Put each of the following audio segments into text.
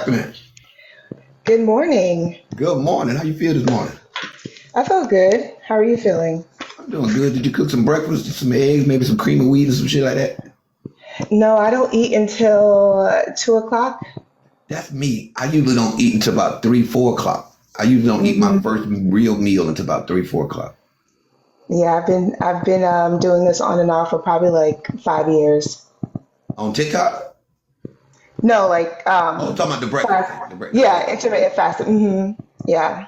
happening? Good morning. Good morning. How you feel this morning? I feel good. How are you feeling? I'm doing good. Did you cook some breakfast, some eggs, maybe some cream of wheat or some shit like that? No, I don't eat until 2 o'clock. That's me. I usually don't eat until about 3, 4 o'clock. I usually don't eat my hmm first real meal until about 3, 4 o'clock. Yeah, I've been doing this on and off for probably like 5 years. On TikTok? No, like Oh, talking about the breakfast fast. thing. The breakfast. Yeah, intermittent fasting. Yeah.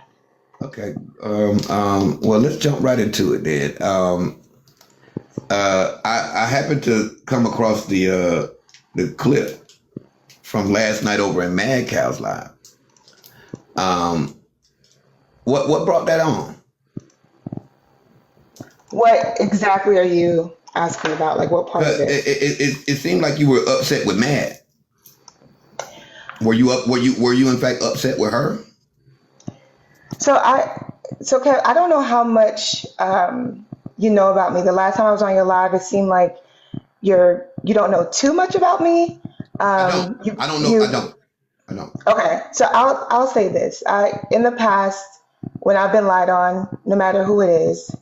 Okay. Well, let's jump right into it then. I happened to come across the clip from last night over in Madkal's live. Um, what brought that on? What exactly are you asking about? Like what part of it? It seemed like you were upset with Mad. Were you in fact upset with her? So Kev, I don't know how much you know about me. The last time I was on your live, it seemed like you don't know too much about me. I don't. You I don't know. I you don't. I don't. Okay, so I'll say this. I In the past, when I've been lied on, no matter who it is,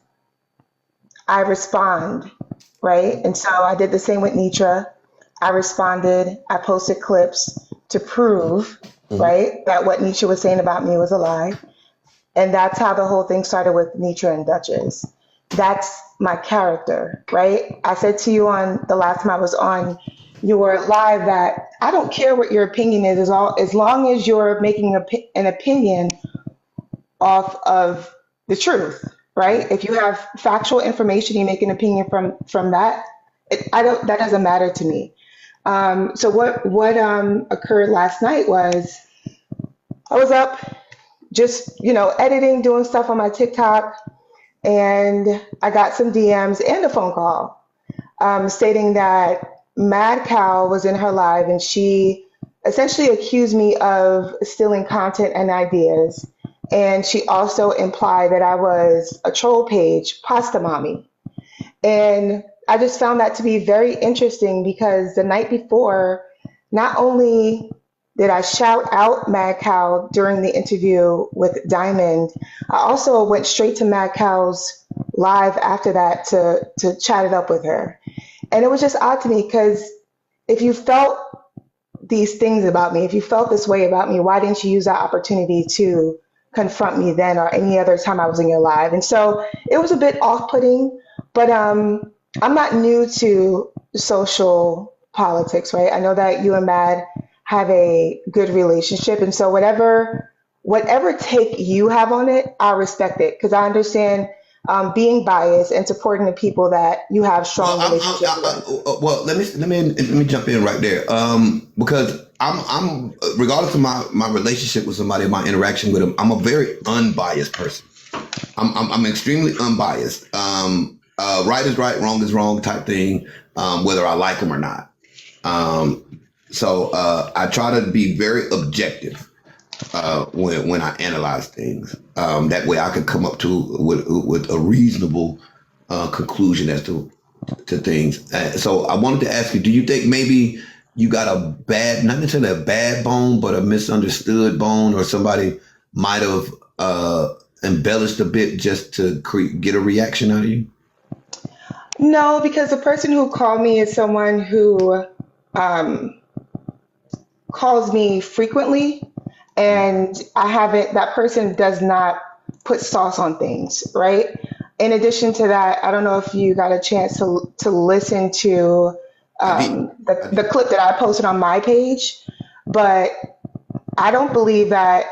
I respond, right? And so I did the same with Nitra. I responded. I posted clips to prove, Mhm. right, that what Nitra was saying about me was a lie. And that's how the whole thing started with Nitra and Duchess. That's my character, right? I said to you on the last time I was on your live that I don't care what your opinion is, as long as you're making an opinion off of the truth, right? If you have factual information, you make an opinion from that. I don't. That doesn't matter to me. So what occurred last night was I was up just editing, doing stuff on my TikTok, and I got some DMs and a phone call stating that Madkal was in her live and she essentially accused me of stealing content and ideas. And she also implied that I was a troll page, Pasta Mommy. And I just found that to be very interesting because the night before, not only did I shout out Mad Cow during the interview with Diamond, I also went straight to Mad Cow's live after that to chat it up with her. And it was just odd to me because if you felt these things about me, if you felt this way about me, why didn't you use that opportunity to confront me then or any other time I was in your live? And so it was a bit off putting, but I'm not new to social politics, right? I know that you and Mad have a good relationship. And so whatever take you have on it, I respect it because I understand being biased and supporting the people that you have Well, strong relationships with. well, let me jump in right there. Because I'm regardless of my relationship with somebody, my interaction with them, I'm a very unbiased person. I'm extremely unbiased. Right is right, wrong is wrong type thing. Whether I like them or not. So I try to be very objective when I analyze things. That way I can come up to with a reasonable conclusion as to things. So I wanted to ask you: do you think maybe you got a bad, not necessarily a bad bone, but a misunderstood bone, or somebody might have embellished a bit just to get a reaction out of you? No, because the person who called me is someone who um, calls me frequently, and I haven't, that person does not put sauce on things, right? In addition to that, I don't know if you got a chance to listen to I did. I the did. clip that I posted on my page, but I don't believe that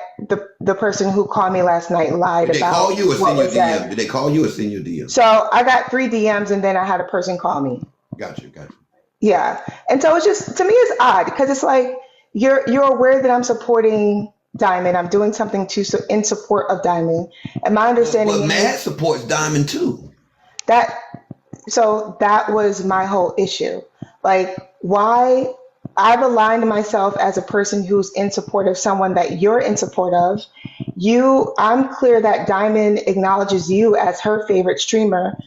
the person who called me last night lied Did they call about you or what send you was DM? said. Did they call you or send you a DM? So I got three DMs and then I had a person call me. Got you. Got you. Yeah. And so it's just, to me it's odd because it's like you're aware that I'm supporting Diamond. I'm doing something in support of Diamond. And my Well, understanding Mad is supports Diamond too. that that was my whole issue. Like why I've aligned myself as a person who's in support of someone that you're in support of. I'm clear that Diamond acknowledges you as her favorite streamer,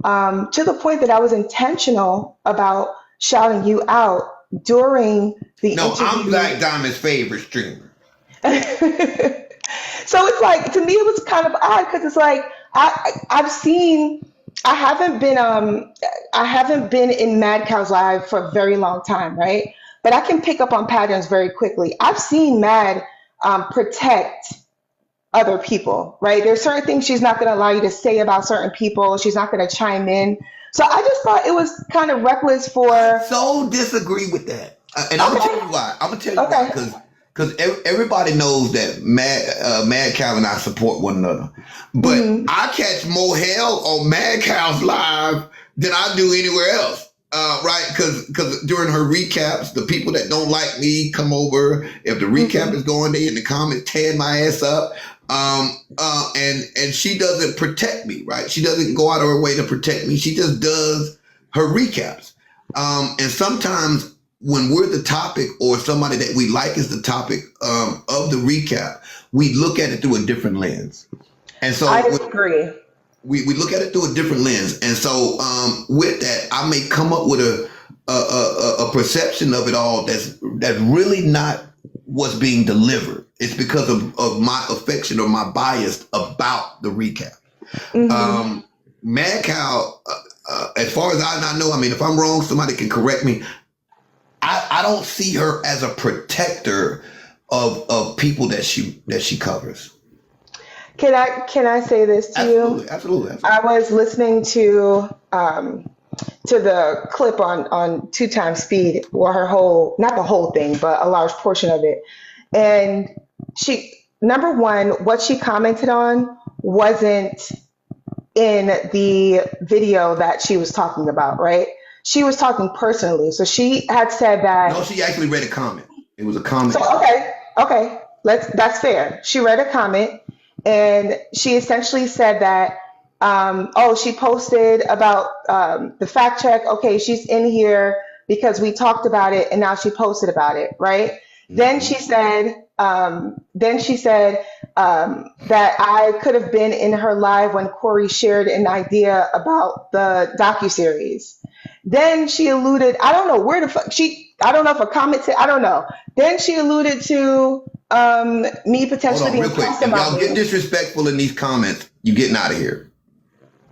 to the point that I was intentional about shouting you out during the No, I'm interview. Black Diamond's favorite streamer. So it's like, to me it was kind of odd because it's like I've seen, I haven't been I haven't been in Madcal's live for a very long time, right? But I can pick up on patterns very quickly. I've seen Mad protect other people, right? There's certain things she's not going to allow you to say about certain people. She's not going to chime in. So I just thought it was kind of reckless for. So disagree with that, and I'm gonna tell Okay, you why. I'm gonna tell you why, okay. because everybody knows that Mad Cow and I support one another, but Hmm. I catch more hell on Mad Cow's live than I do anywhere else. Right? Because during her recaps, the people that don't like me come over. If the recap Hmm. is going, they in the comments tearing my ass up. And she doesn't protect me, right? She doesn't go out of her way to protect me. She just does her recaps. And sometimes when we're the topic or somebody that we like is the topic of the recap, we look at it through a different lens. And so I disagree. we look at it through a different lens. And so with that, I may come up with a perception of it all that's really not what's being delivered. It's because of my affection or my bias about the recap. Hmm. Um, Mad Cow, as far as I know, I mean, if I'm wrong, somebody can correct me. I don't see her as a protector of people that she covers. Can I say this to you? Absolutely, absolutely, I absolutely. was listening to the clip on two times speed, or her whole, not the whole thing, but a large portion of it. And she, number one, what she commented on wasn't in the video that she was talking about, right? She was talking personally. So she had said No, that. she actually read a comment. It was a comment So that I. okay, that's fair. She read a comment and she essentially said that, oh, she posted about the fact check. Okay, she's in here because we talked about it, and now she posted about it, right? Then Mhm. she said, that I could have been in her live when Corey shared an idea about the docuseries. Then she alluded, I don't know where the fuck I don't know if a comment said, I don't know. Then she alluded to me Hold potentially on, being real quick. pasta If y'all get mommy. disrespectful in these comments, you getting out of here.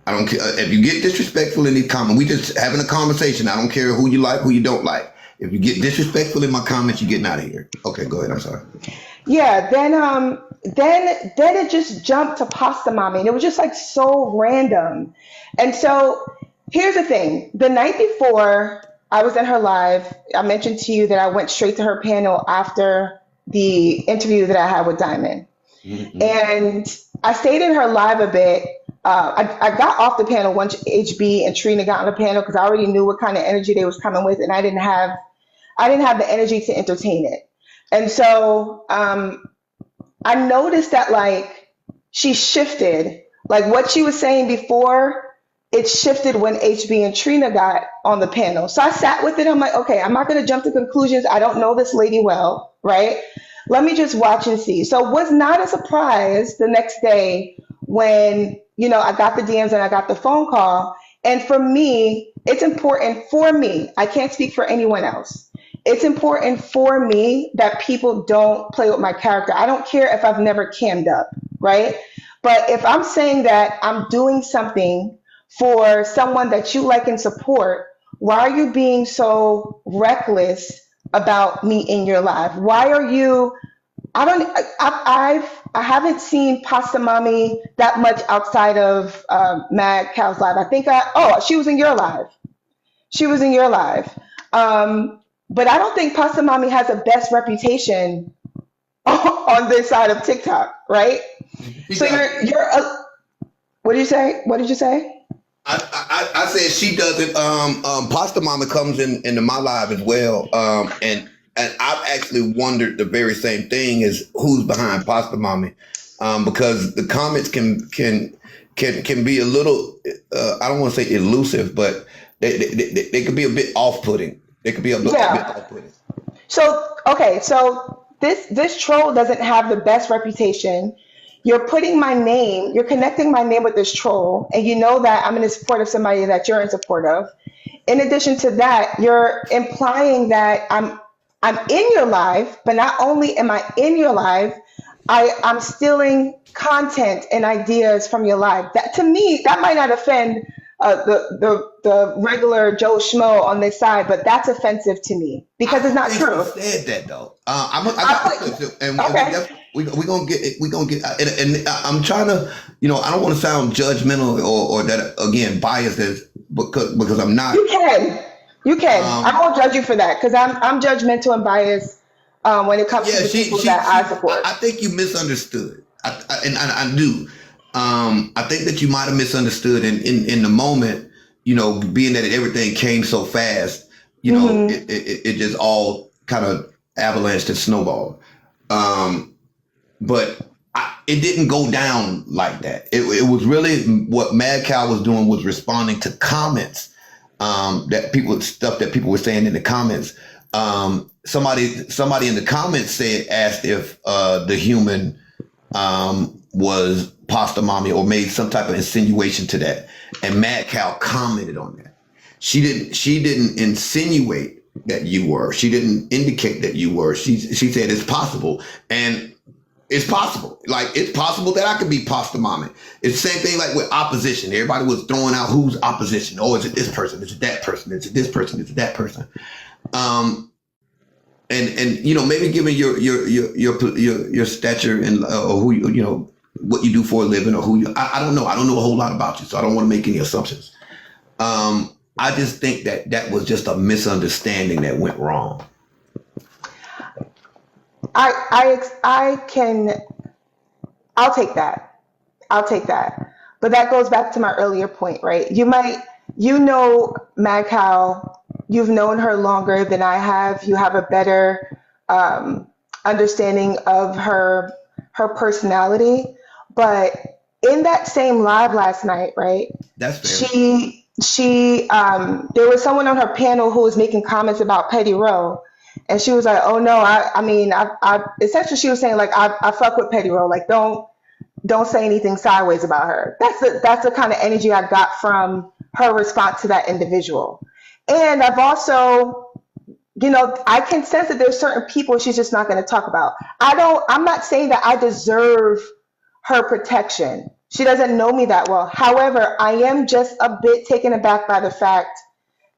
I don't care if you get disrespectful in these comments. We just having a conversation. I don't care who you like, who you don't like. If you get disrespectful in my comments, you getting out of here. Okay, go ahead. I'm sorry. Yeah, then it just jumped to pasta mommy, and it was just like so random. And so here's the thing: the night before I was in her live, I mentioned to you that I went straight to her panel after the interview that I had with Diamond, Mm-hmm. and I stayed in her live a bit. I got off the panel once HB and Trina got on the panel because I already knew what kind of energy they was coming with, and I didn't have the energy to entertain it. And so I noticed that like she shifted, like what she was saying before, it shifted when HB and Trina got on the panel. So I sat with it. I'm like, okay, I'm not going to jump to conclusions. I don't know this lady well, right? Let me just watch and see. So it was not a surprise the next day when, I got the DMs and I got the phone call. And for me, it's important for me. I can't speak for anyone else. It's important for me that people don't play with my character. I don't care if I've never cammed up, right? But if I'm saying that I'm doing something for someone that you like and support, why are you being so reckless about me in your life? Why are you? I don't. I haven't seen Pasta Mommy that much outside of Mad Cow's live. I think she was in your live. She was in your live. But I don't think Pasta Mommy has the best reputation on this side of TikTok, right? She So does. what did you say? What did you say? I said she doesn't. Pasta Mama comes into my live as well. And I've actually wondered the very same thing as who's behind Pasta Mommy, because the comments can be a little. I don't want to say elusive, but they could be a bit off putting. They could be a bit Yeah. off putting. So okay, so this troll doesn't have the best reputation. You're connecting my name with this troll, and you know that I'm in support of somebody that you're in support of. in addition to that, you're implying that I'm in your life, but not only am I in your life, I'm stealing content and ideas from your life. That to me, that might not offend the regular Joe Schmo on this side, but that's offensive to me because I it's don't not think true. she said that though. I I got put, clips, and okay. we gonna get we gonna get, and I'm trying to, I don't want to sound judgmental or that again biased as because I'm not. You can. You can. I Um, won't judge you for that because I'm judgmental and biased when it comes to yeah, the people that I support. I think you misunderstood. I do. I think that you might have misunderstood in the moment, being that everything came so fast, Hmm. it just all kind of avalanched and snowballed. Um, but it didn't go down like that. It was really what Madkal was doing was responding to comments stuff that people were saying in the comments. Somebody in the comments asked if the human was pasta mommy or made some type of insinuation to that, and Mad Cow commented on that. She didn't insinuate that you were. She didn't indicate that you were. She said it's possible, and it's possible. Like it's possible that I could be pasta mommy. It's the same thing like with opposition. Everybody was throwing out who's opposition. Oh, is it this person? Is it that person? Is it this person? Is it that person? Um, and maybe given your stature and or who what you do for a living or I don't know. I don't know a whole lot about you, so I don't want to make any assumptions. I just think that was just a misunderstanding that went wrong. I can. I'll take that. I'll take that. But that goes back to my earlier point, right? You know, Mad Cow, you've known her longer than I have. You have a better um, understanding of her personality. But in that same live last night, right? That's fair. There was someone on her panel who was making comments about Petty Row, and she was like, "Oh no, I mean, I essentially she was saying like I fuck with Petty Row, like don't say anything sideways about her." That's the kind of energy I got from her response to that individual. And I've also, I can sense that there's certain people she's just not going to talk about. I'm not saying that I deserve her protection. She doesn't know me that well. However, I am just a bit taken aback by the fact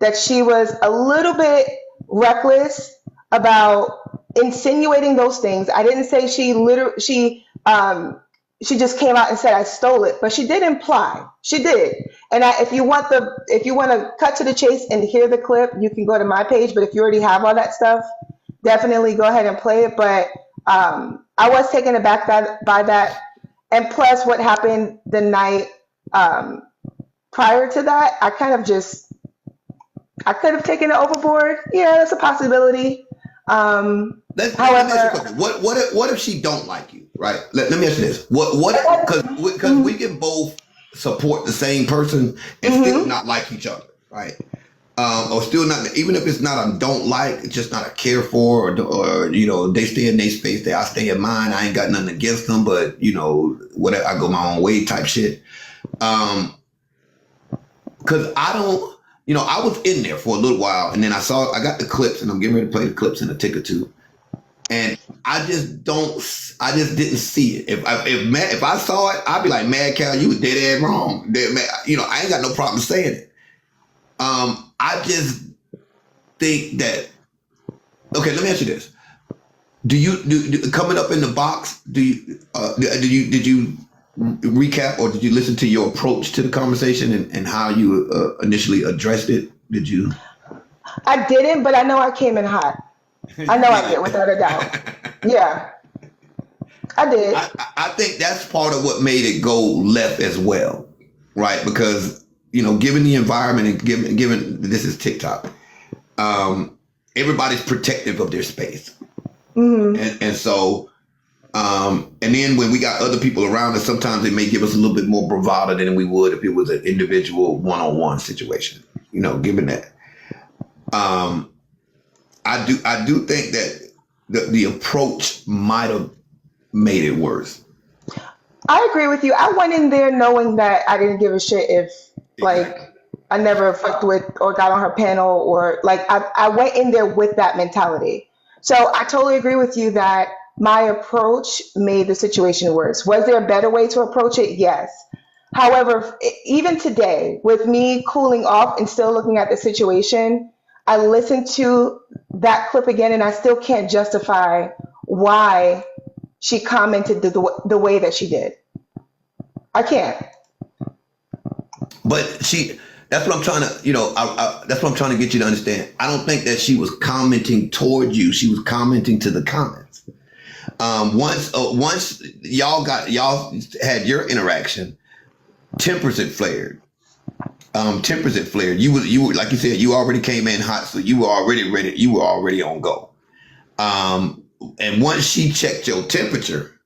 that she was a little bit reckless about insinuating those things. I didn't say she just came out and said I stole it, but she did imply. She did. And if you want to cut to the chase and hear the clip, you can go to my page. But if you already have all that stuff, definitely go ahead and play it. But I was taken aback by that, and plus what happened the night um, prior to that, I could have taken it overboard. Yeah, that's a possibility. Let me ask you a However, question. What if she don't like you? Right. Let me ask you this. What because we can both support the same person and still mhm. not like each other, right? Or still not, even if it's not a don't like, it's just not a care for, or they stay in their space, I stay in mine. I ain't got nothing against them, but whatever, I go my own way type shit. Um, Cause I don't, I was in there for a little while, and then I got the clips, and I'm getting ready to play the clips in a tick or two, and I just didn't see it. If I saw it, I'd be like, Mad Cow, you was dead ass wrong. I ain't got no problem saying it. I just think that, okay, let me ask you this. Do you coming up in the box? Did you recap or did you listen to your approach to the conversation and how you initially addressed it? Did you? I didn't, but I know I came in hot. I You know I did, did. without a doubt. Yeah, I did. I think that's part of what made it go left as well, right? Because given the environment and given this is TikTok, everybody's protective of their space, Hmm. and so and then when we got other people around us, sometimes they may give us a little bit more bravado than we would if it was an individual one-on-one situation. Given that, um, I do think that the approach might have made it worse. I agree with you. I went in there knowing that I didn't give a shit if, Exactly. like, I never fucked with or got on her panel, or like I went in there with that mentality. So I totally agree with you that my approach made the situation worse. Was there a better way to approach it? Yes. However, even today, with me cooling off and still looking at the situation, I listened to that clip again and I still can't justify why she commented the way that she did. I can't. But that's what I'm trying to, that's what I'm trying to get you to understand. I don't think that she was commenting toward you. She was commenting to the comments. Once y'all had your interaction, tempers had flared. You were, like you said, you already came in hot, so you were already ready. You were already on go. And once she checked your temperature,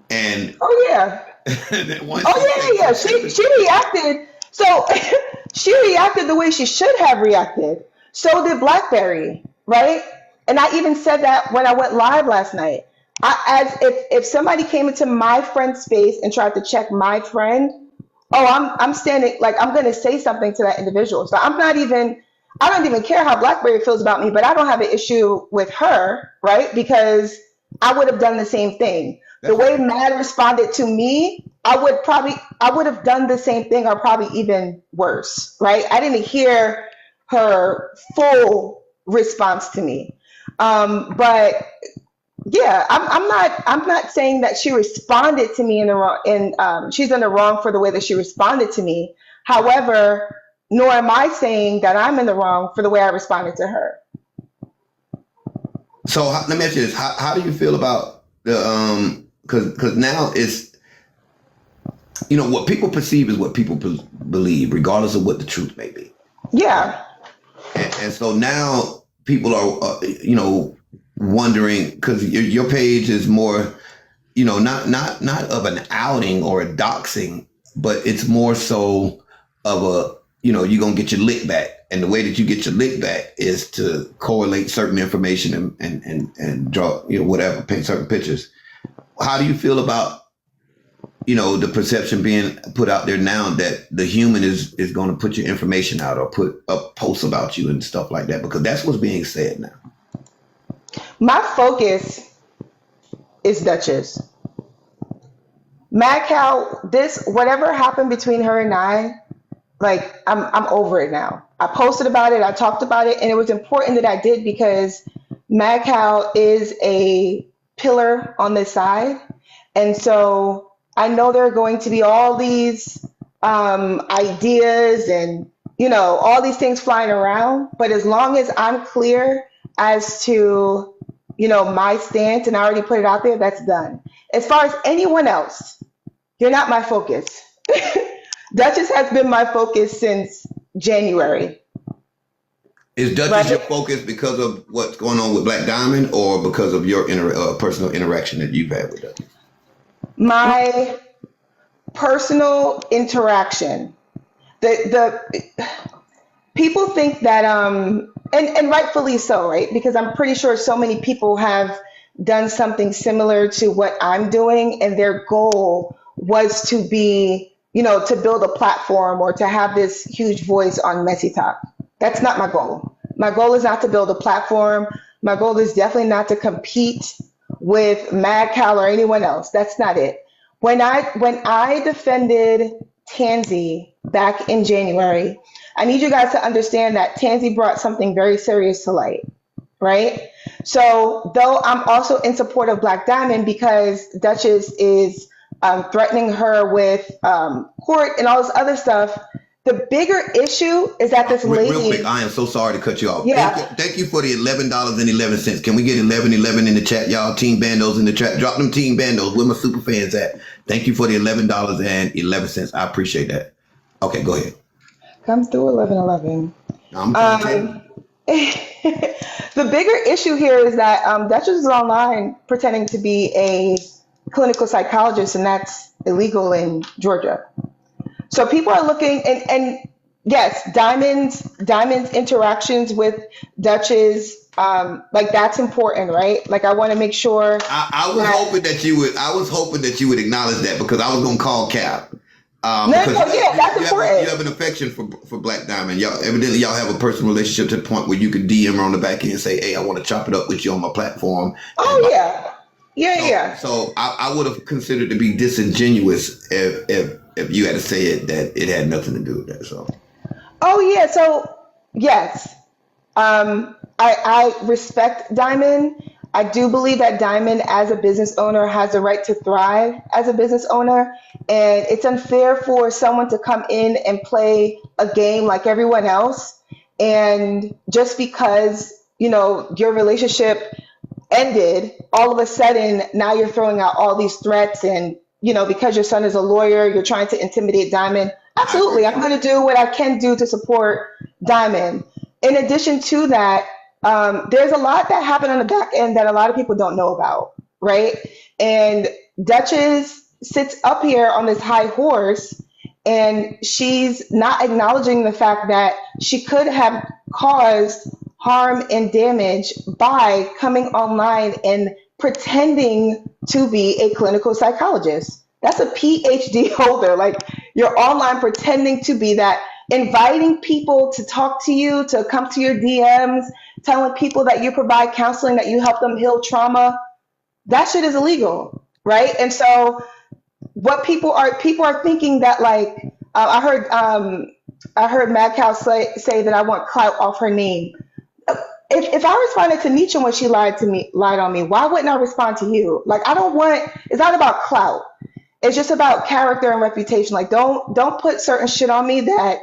and oh yeah, yeah. She reacted. So she reacted the way she should have reacted. So did BlackBerry, right? And I even said that when I went live last night. As if somebody came into my friend's space and tried to check my friend, I'm standing, like, I'm gonna say something to that individual. So I don't even care how BlackBerry feels about me, but I don't have an issue with her, right? Because I would have done the same thing. The way Mad responded to me, I would have done the same thing, or probably even worse, right? I didn't hear her full response to me. But yeah, I'm not saying that she responded to me in the wrong, and she's in the wrong for the way that she responded to me. However, nor am I saying that I'm in the wrong for the way I responded to her. So let me ask you this: How do you feel about the because now it's, what people perceive is what people believe, regardless of what the truth may be. Yeah. And so now people are wondering, because your page is more, not of an outing or a doxing, but it's more so of a, you're gonna get your lick back. And the way that you get your lick back is to correlate certain information and draw, whatever, paint certain pictures. How do you feel about, the perception being put out there now that the human is going to put your information out or put up posts about you and stuff like that? Because that's what's being said now. My focus is Duchess. Madkal, whatever happened between her and I, like, I'm over it now. I posted about it, I talked about it, and it was important that I did because Madkal is a pillar on this side. And so I know there are going to be all these ideas and, all these things flying around. But as long as I'm clear as to, my stance, and I already put it out there, that's done. As far as anyone else, you're not my focus. Duchess has been my focus since January. Is Duchess your focus because of what's going on with Black Diamond, or because of your personal interaction that you've had with Duchess? My personal interaction. The people think that and rightfully so, right? Because I'm pretty sure so many people have done something similar to what I'm doing, and their goal was to be, to build a platform or to have this huge voice on Messy Talk. That's not my goal. My goal is not to build a platform. My goal is definitely not to compete with Madkal or anyone else. That's not it. When I defended Tansy back in January, I need you guys to understand that Tansy brought something very serious to light, right? So though I'm also in support of Black Diamond because Duchess is threatening her with court and all this other stuff, the bigger issue is that this lady... Real quick, I am so sorry to cut you off. Yeah. Thank you for the $11.11. Can we get 11.11 in the chat, y'all? Team Bandos in the chat. Drop them Team Bandos. Where my super fans at? Thank you for the $11.11. I appreciate that. Okay, go ahead. Come through 11.11. The bigger issue here is that Duchess is online pretending to be a clinical psychologist, and that's illegal in Georgia. So people are looking, and yes, Diamond's interactions with Duchess, like, that's important, right? Like, I want to make sure. I was hoping that you would acknowledge that, because I was gonna call Cap No, Because no, yeah, that's you important. have an affection for Black Diamond. Y'all evidently y'all have a personal relationship to the point where you can DM her on the back end and say, "Hey, I want to chop it up with you on my platform." And Oh yeah, yeah, yeah. so I would have considered to be disingenuous if you had to say it that it had nothing to do with that. So Oh yeah. So yes, I respect Diamond. I do believe that Diamond, as a business owner, has the right to thrive as a business owner. And it's unfair for someone to come in and play a game like everyone else. And just because, your relationship ended, all of a sudden, now you're throwing out all these threats. And, because your son is a lawyer, you're trying to intimidate Diamond. I agree. Absolutely. I'm going to do what I can do to support Diamond. In addition to that, there's a lot that happened on the back end that a lot of people don't know about, right? And Duchess sits up here on this high horse and she's not acknowledging the fact that she could have caused harm and damage by coming online and pretending to be a clinical psychologist. That's a PhD holder. Like, you're online pretending to be that, inviting people to talk to you, to come to your DMs, telling people that you provide counseling, that you help them heal trauma. That shit is illegal, right? And so what people are thinking that, like, I heard Madkal say that I want clout off her name. If I responded to Nietzsche when she lied on me, why wouldn't I respond to you? Like, I don't want. It's not about clout. It's just about character and reputation. Like, don't put certain shit on me that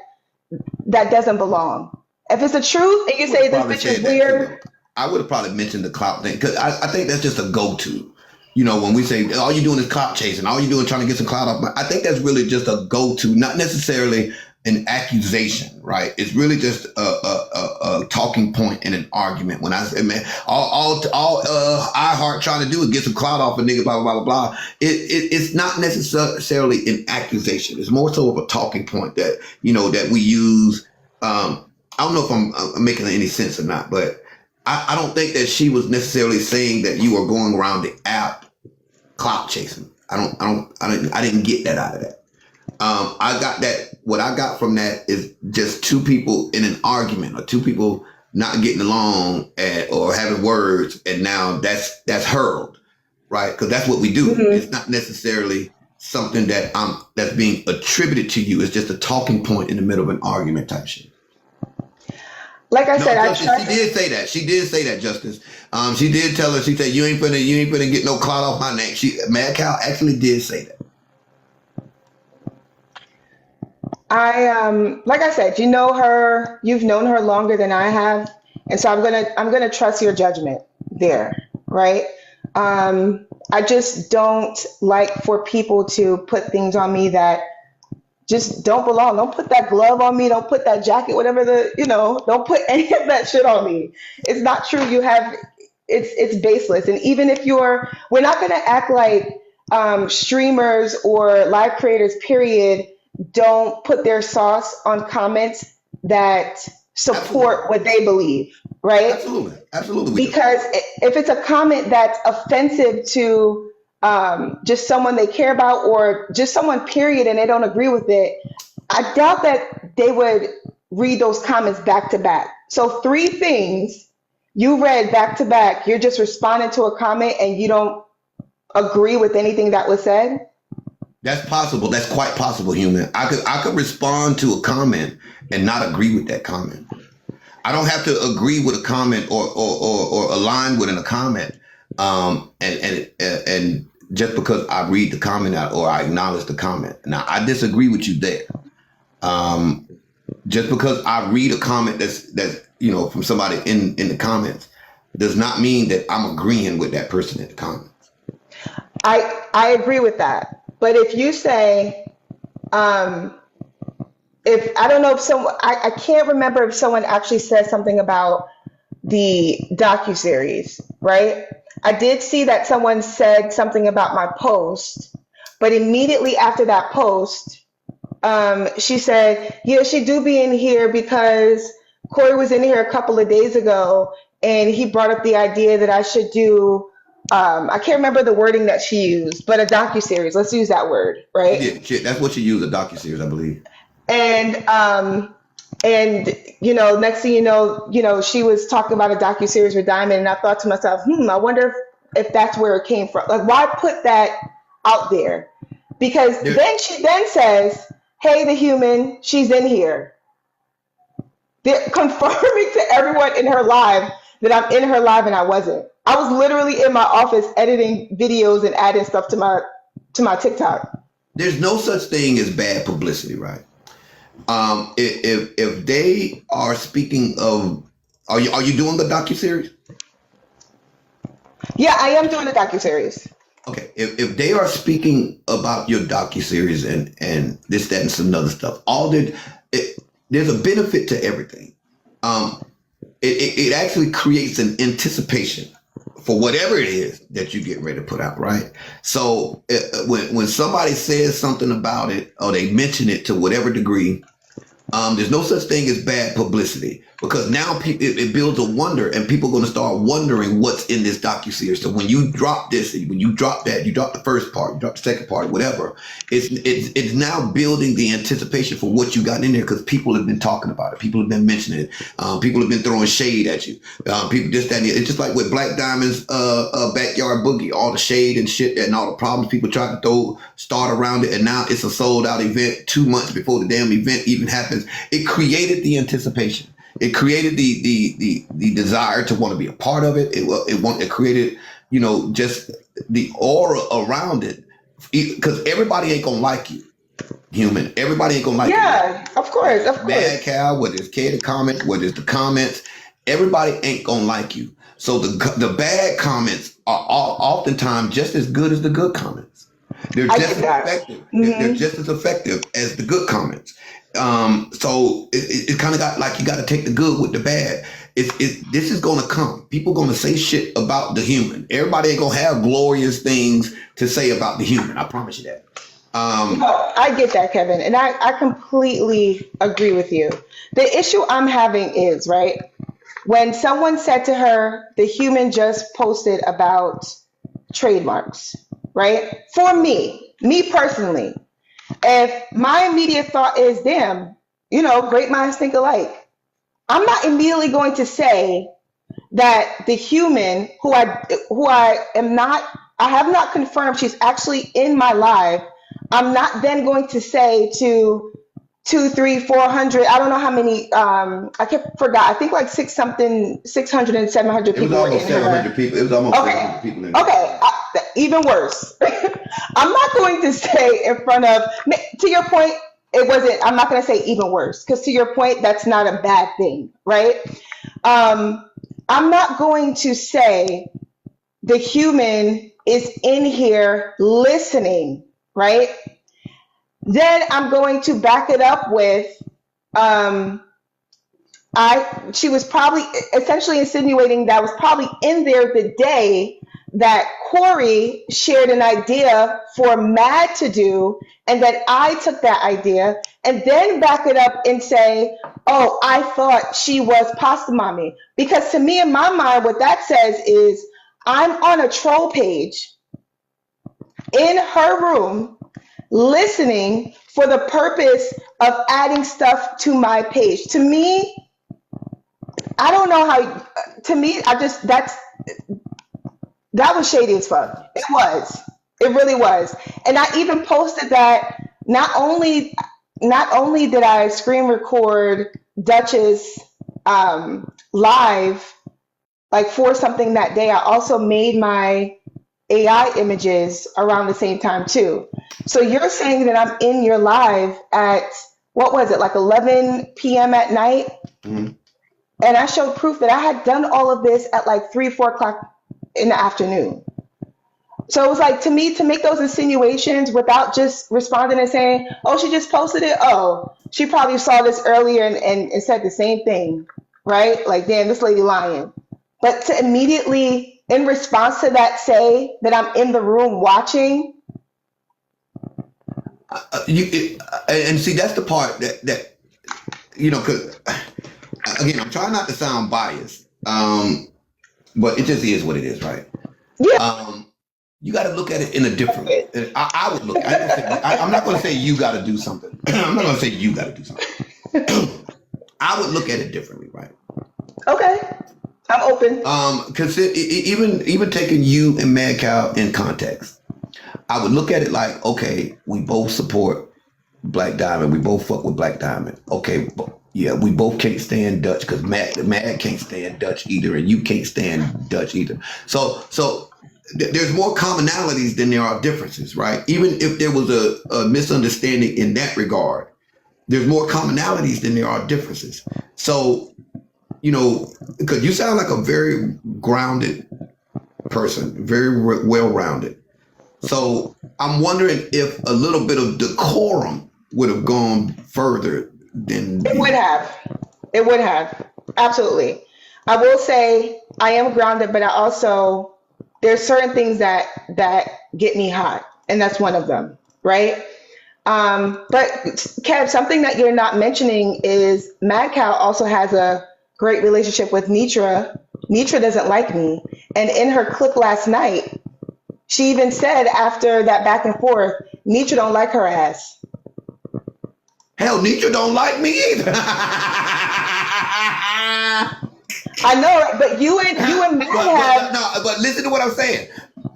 doesn't belong. If it's the truth and you would have say this probably bitch is said that too, weird, though. I would have probably mentioned the clout thing because I think that's just a go-to. When we say all you're doing is clout chasing, all you're doing is trying to get some clout off. I think that's really just a go-to, not necessarily an accusation, right? It's really just a talking point in an argument. When I say, man, all I heart trying to do is get some clout off a nigga, blah blah blah blah. It's not necessarily an accusation. It's more so of a talking point that we use. I don't know if I'm making any sense or not, but I don't think that she was necessarily saying that you are going around the app clout chasing. I didn't get that out of that. I got that. What I got from that is just two people in an argument or two people not getting along or having words, and now that's hurled, right? Because that's what we do. It's not necessarily something that's being attributed to you. It's just a talking point in the middle of an argument type shit. like I No, said, I Justice, she trust. did say that. She did say that, Justice. She did tell her. She said, "You ain't finna get no clout off my name." Madkal actually did say that. Like I said, you know her. You've known her longer than I have, and so I'm gonna trust your judgment there, right? I just don't like for people to put things on me that just don't belong. Don't put that glove on me. Don't put that jacket, whatever don't put any of that shit on me. It's not true. It's baseless. And even if we're not going to act like streamers or live creators, period, don't put their sauce on comments that Absolutely, support what they believe, right? absolutely, we do. Because if it's a comment that's offensive to just someone they care about or just someone period and they don't agree with it, I doubt that they would read those comments back to back. So three things you read back to back, you're just responding to a comment and you don't agree with anything that was said. That's possible. That's quite possible, human. I could respond to a comment and not agree with that comment. I don't have to agree with a comment or align with a comment. And just because I read the comment out or I acknowledge the comment. Now I disagree with you there. Just because I read a comment that's from somebody in the comments does not mean that I'm agreeing with that person in the comments. I agree with that. But if you say, if I don't know if someone, I can't remember if someone actually said something about the docuseries, right? I did see that someone said something about my post, but immediately after that post, she said, "Yeah, she do be in here because Corey was in here a couple of days ago, and he brought up the idea that I should do I can't remember the wording that she used, but a docuseries. Let's use that word, She right? did. That's what she used, a docuseries, I believe. And next thing she was talking about a docuseries with Diamond, and I thought to myself, I wonder if that's where it came from. Like, why put that out there? Because There, then she then says, "Hey, the human, she's in here." They're confirming to everyone in her live that I'm in her live, and I wasn't. I was literally in my office editing videos and adding stuff to my TikTok. there's no such thing as bad publicity, right? If they are speaking of, are you doing the docuseries? Yeah, I am doing a docuseries. Okay, if they are speaking about your docuseries and this, that, and some other stuff, there's a benefit to everything. Um, it actually creates an anticipation for whatever it is that you get ready to put out, right? So when somebody says something about it or they mention it to whatever degree, there's no such thing as bad publicity, because now it builds a wonder, and people are going to start wondering what's in this docuseries. So when you drop this, when you drop that, you drop the first part, you drop the second part, whatever. It's now building the anticipation for what you got in there, because people have been talking about it, people have been mentioning it, people have been throwing shade at you, people just that. It's just like with Black Diamond's backyard boogie, all the shade and shit and all the problems people tried to start around it, and now it's a sold out event 2 months before the damn event even happens. It created the anticipation. It created the desire to want to be a part of it. It created, just the aura around it, because everybody ain't gonna like you, human. Everybody ain't gonna like you. Yeah, of course, of course. Madkal, whether it's Kevdacomic, whether it's the comments, everybody ain't gonna like you. So the bad comments are oftentimes just as good as the good comments. They're I just get as that. effective. They're just as effective as the good comments. So it kind of got like, you got to take the good with the bad. This is going to come. People going to say shit about the human. Everybody ain't going to have glorious things to say about the human. I promise you that. No, I get that, Kevin, and I completely agree with you. The issue I'm having is, right, when someone said to her, the human just posted about trademarks, right? For me personally, if my immediate thought is, damn, great minds think alike, I'm not immediately going to say that the human who I am not, I have not confirmed she's actually in my live. I'm not then going to say to two, three, 400. I don't know how many. I kept forgot. I think like 600 and 700 It was people were almost in her. 700 people. It was almost Okay. 700 people in there. Okay. Even worse. I'm not going to say in front of. To your point, it wasn't. I'm not going to say even worse, because to your point, that's not a bad thing, right? I'm not going to say the human is in here listening, right? Then I'm going to back it up with, she was probably essentially insinuating that I was probably in there the day that Corey shared an idea for Mad to do, and that I took that idea, and then back it up and say, oh, I thought she was pasta mommy. Because to me, in my mind, what that says is I'm on a troll page in her room listening for the purpose of adding stuff to my page. To me, I don't know how, to me, that was shady as fuck. It was. It really was. And I even posted that not only did I screen record Duchess live, like for something that day, I also made my AI images around the same time too. So you're saying that I'm in your live at, what was it, like 11 p.m. at night? Mhm. And I showed proof that I had done all of this at like 3, 4 o'clock in the afternoon. So it was like, to me, to make those insinuations without just responding and saying, oh, she just posted it. Oh, she probably saw this earlier and said the same thing, right? Like, damn, this lady lying. But to immediately, in response to that, say that I'm in the room watching. And see, that's the part that because again, I'm trying not to sound biased, but it just is what it is, right? Yeah. You got to look at it in a different. I would look. I'm not going to say you got to do something. I'm not going to say you got to do something. I would look at it differently, right? Okay, I'm open. Because even taking you and Madkal in context, I would look at it like, okay, we both support Black Diamond. We both fuck with Black Diamond. Okay, yeah, we both can't stand Dutch because Mad can't stand Dutch either, and you can't stand Dutch either. So there's more commonalities than there are differences, right? Even if there was a misunderstanding in that regard, there's more commonalities than there are differences. So, because you sound like a very grounded person, very well-rounded. So I'm wondering if a little bit of decorum would have gone further than It would have. It would have. Absolutely. I will say I am grounded, but I also there's certain things that get me hot, and that's one of them, right? But Kev, something that you're not mentioning is Madkal also has a great relationship with Nitra. Nitra doesn't like me, and in her clip last night, she even said after that back and forth, Nitra don't like her ass. Hell, Nitra don't like me either. I know, but you and Mad have. But listen to what I'm saying.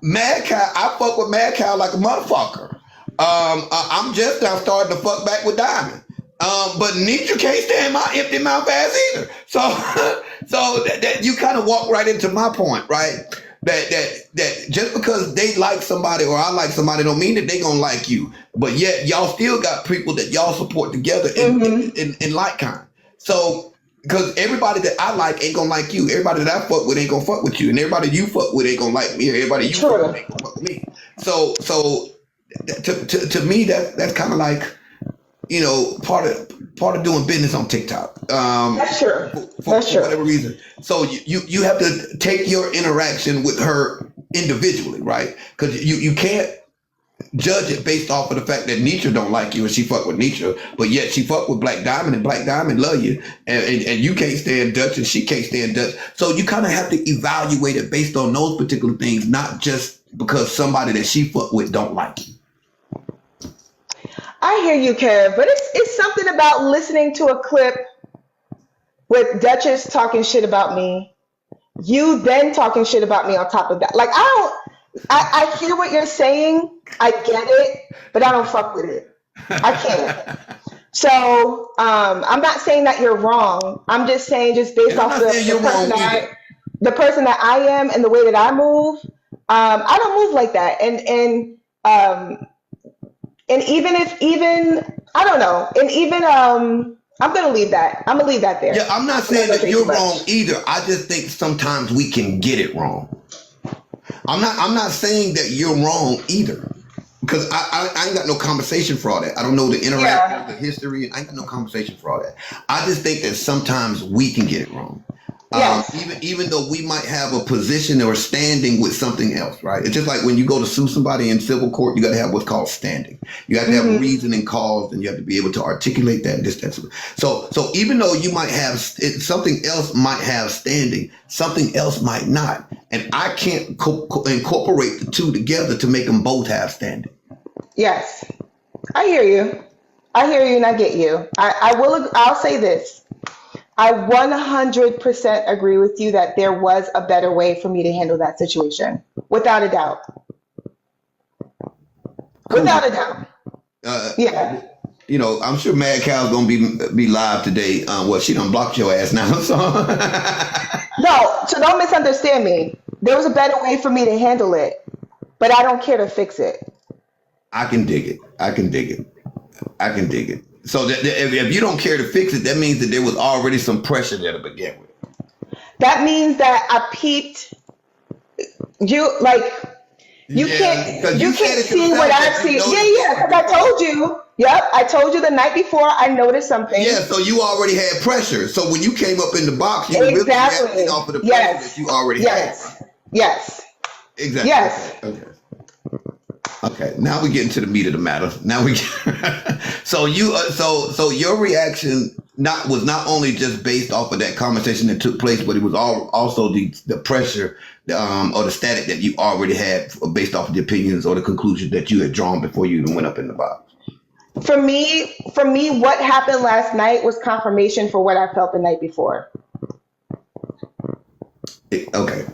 Madkal, I fuck with Madkal like a motherfucker. I'm just now starting to fuck back with Diamond. But Nitra can't stand my empty mouth ass either. So that you kind of walk right into my point, right? That just because they like somebody or I like somebody don't mean that they gonna like you. But yet y'all still got people that y'all support together in like kind. So because everybody that I like ain't gonna like you. Everybody that I fuck with ain't gonna fuck with you. And everybody you fuck with ain't gonna like me. Or everybody you fuck with ain't gonna fuck with me. So to me that's kind of like, part of doing business on TikTok. That's true. For whatever reason. So you have to take your interaction with her individually, right? Because you can't judge it based off of the fact that Nitra don't like you and she fuck with Nitra, but yet she fuck with Black Diamond and Black Diamond love you, and you can't stand Dutch and she can't stand Dutch. So you kind of have to evaluate it based on those particular things, not just because somebody that she fuck with don't like you. I hear you, Kev, but it's something about listening to a clip with Duchess talking shit about me, you then talking shit about me on top of that. Like I hear what you're saying, I get it, but I don't fuck with it. I can't. So I'm not saying that you're wrong. I'm just saying just based off the person that I am and the way that I move, I don't move like that. And even I don't know, and even I'm gonna leave that. I'm gonna leave that there. Yeah, I'm not saying that you're wrong either. I just think sometimes we can get it wrong. I'm not saying that you're wrong either. Because I ain't got no conversation for all that. I don't know the interaction, the history. I ain't got no conversation for all that. I just think that sometimes we can get it wrong. Yes. Even though we might have a position or standing with something else, right? It's just like when you go to sue somebody in civil court, you got to have what's called standing. You got to have a reason and cause, and you have to be able to articulate that. So even though you might have something else might have standing, something else might not, and I can't incorporate the two together to make them both have standing. Yes, I hear you. And I get you. I'll say this. I 100% agree with you that there was a better way for me to handle that situation. Without a doubt. Without a doubt. Yeah. I'm sure Madkal's gonna be live today. She done blocked your ass now. So No, so don't misunderstand me. There was a better way for me to handle it, but I don't care to fix it. I can dig it. So if you don't care to fix it, that means that there was already some pressure there to begin with. That means that I peeped. You can't see what I've seen. Yeah, because I told you. Yep, I told you the night before I noticed something. Yeah, so you already had pressure. So when you came up in the box, you were really reacting off of the pressure that you already had. Yes. Exactly. Yes. Okay. Now we get into the meat of the matter. So your reaction was not only just based off of that conversation that took place, but it was also the pressure or the static that you already had based off of the opinions or the conclusions that you had drawn before you even went up in the box? For me, what happened last night was confirmation for what I felt the night before. Okay.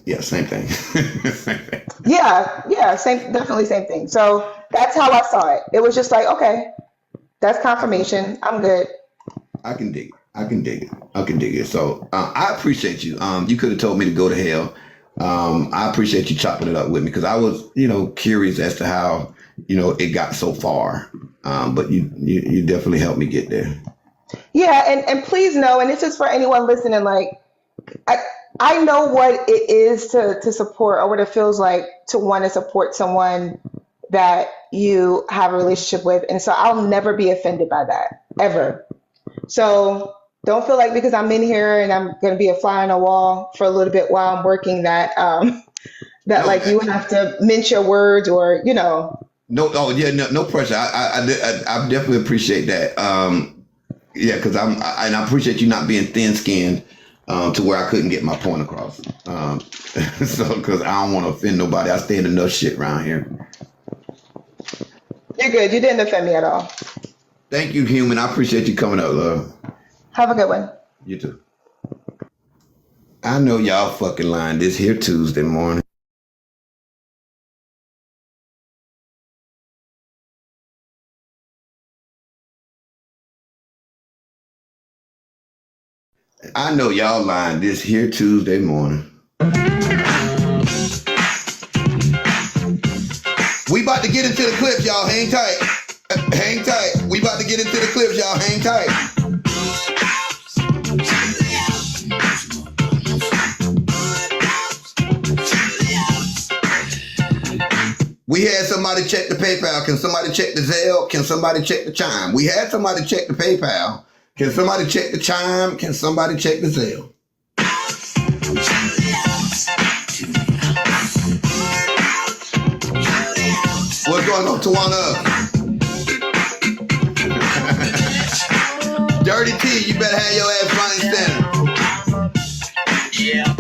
Yeah, same thing. Same thing. Yeah, definitely same thing. So that's how I saw it. It was just like, okay, that's confirmation. I'm good. I can dig it. I can dig it. So I appreciate you. You could have told me to go to hell. I appreciate you chopping it up with me because I was, curious as to how, it got so far. But you definitely helped me get there. Yeah, and please know, and this is for anyone listening, like I know what it is to support or what it feels like to want to support someone that you have a relationship with. And so I'll never be offended by that, ever. So don't feel like because I'm in here and I'm going to be a fly on the wall for a little bit while I'm working that No, like you have to mince your words or. No, oh yeah, no pressure. I definitely appreciate that. Yeah, because I appreciate you not being thin skinned to where I couldn't get my point across. So because I don't want to offend nobody. I stand enough shit around here. You're good. You didn't offend me at all. Thank you, human. I appreciate you coming up, love. Have a good one. You too. I know y'all fucking lying this here Tuesday morning. I know y'all lying this here Tuesday morning. We about to get into the clips, y'all. Hang tight. Hang tight. We about to get into the clips, y'all. Hang tight. We had somebody check the PayPal. Can somebody check the Zelle? Can somebody check the Chime? We had somebody check the PayPal. Can somebody check the Chime? Can somebody check the Zelle? What's going on, Tawana? Dirty T, you better have your ass front and center. Yeah.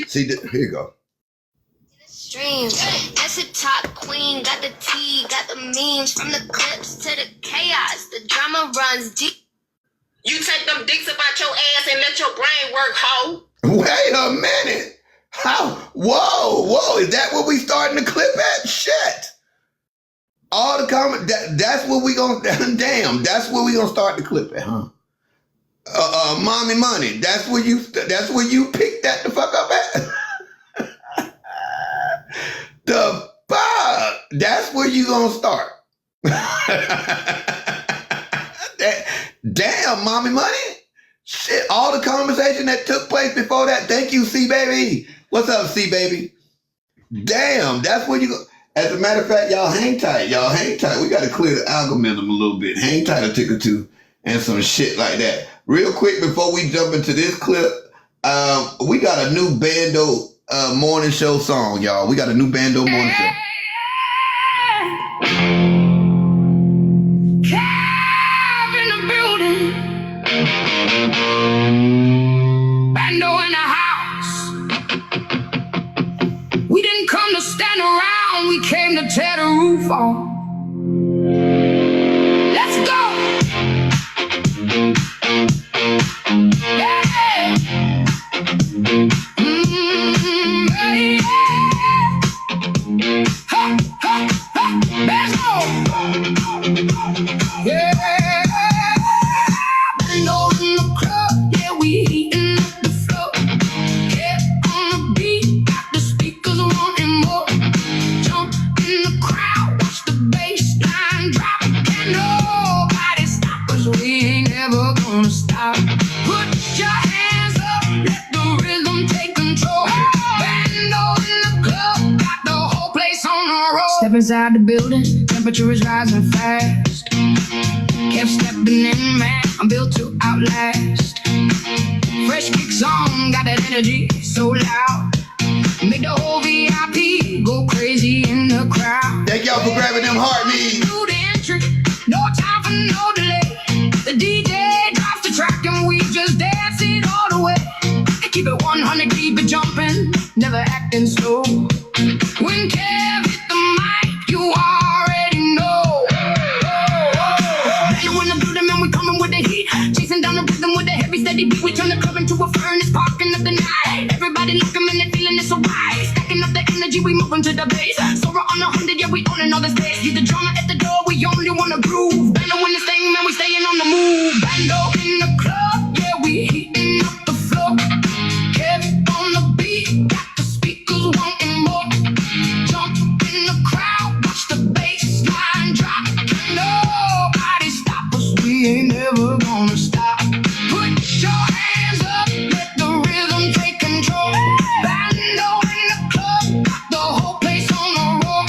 See, here you go. Streams. That's a top queen. Got the tea, got the memes. From the clips to the chaos, the drama runs deep. You take them dicks about your ass and let your brain work, hoe. Wait a minute. How? Whoa. Is that what we starting the clip at? Shit. All the comment. That's what we gonna. Damn. That's where we gonna start the clip at, huh? Mommy money. That's where you picked that the fuck up at. The fuck. That's where you gonna start. Damn, mommy money. Shit. All the conversation that took place before that. Thank you, C baby. What's up, C baby? Damn. That's where you go. As a matter of fact, y'all hang tight. Y'all hang tight. We got to clear the algorithm a little bit. Hang tight a tick or two and some shit like that. Real quick before we jump into this clip, we got a new Bando morning show song, y'all. We got a new Bando morning show. Kev in the building. Bando in the house. We didn't come to stand around. We came to tear the roof off. Let's go. Yeah. Yeah. Ha, ha, ha. Let's go. Yeah. Bando in the club. Yeah, we heating up the floor. Get on the beat. Got the speakers wanting more. Jump in the crowd. Watch the bass line drop. Can nobody stop us. We ain't ever gonna stop. Put your hands up. Let the rhythm take control. Bando in the club. Got the whole place on the roll. Step inside the building. Temperature is rising fast. Kept stepping in, man. I'm built to outlast. fresh kicks on, got that energy so loud. Make the whole VIP go crazy in the crowd. Thank y'all for grabbing them heartbeats. Do the entry, no time for no delay. The DJ drops the track and we just dance it all the way. Keep it 100, keep it jumping, never acting slow. When Kev hit the mic, you already know. You wanna do them and we coming with the heat, chasing down the rhythm with the heavy steady beat. We turn the club into a furnace, parking up the night. Everybody looking and they feeling it so right. Stacking up the energy, we moving to the bass. So we're on 100, yeah we owning all the space. Get the drama at the door, we only wanna groove. Bando in this thing, man, we staying on the move. Bando in the club, yeah we heating up the floor. On the beat, got the speakers wanting more. Jump in the crowd, watch the bass line drop. Nobody stop us, we ain't never gonna stop. Put your hands up, let the rhythm take control. Bando in the club, got the whole place on the roll.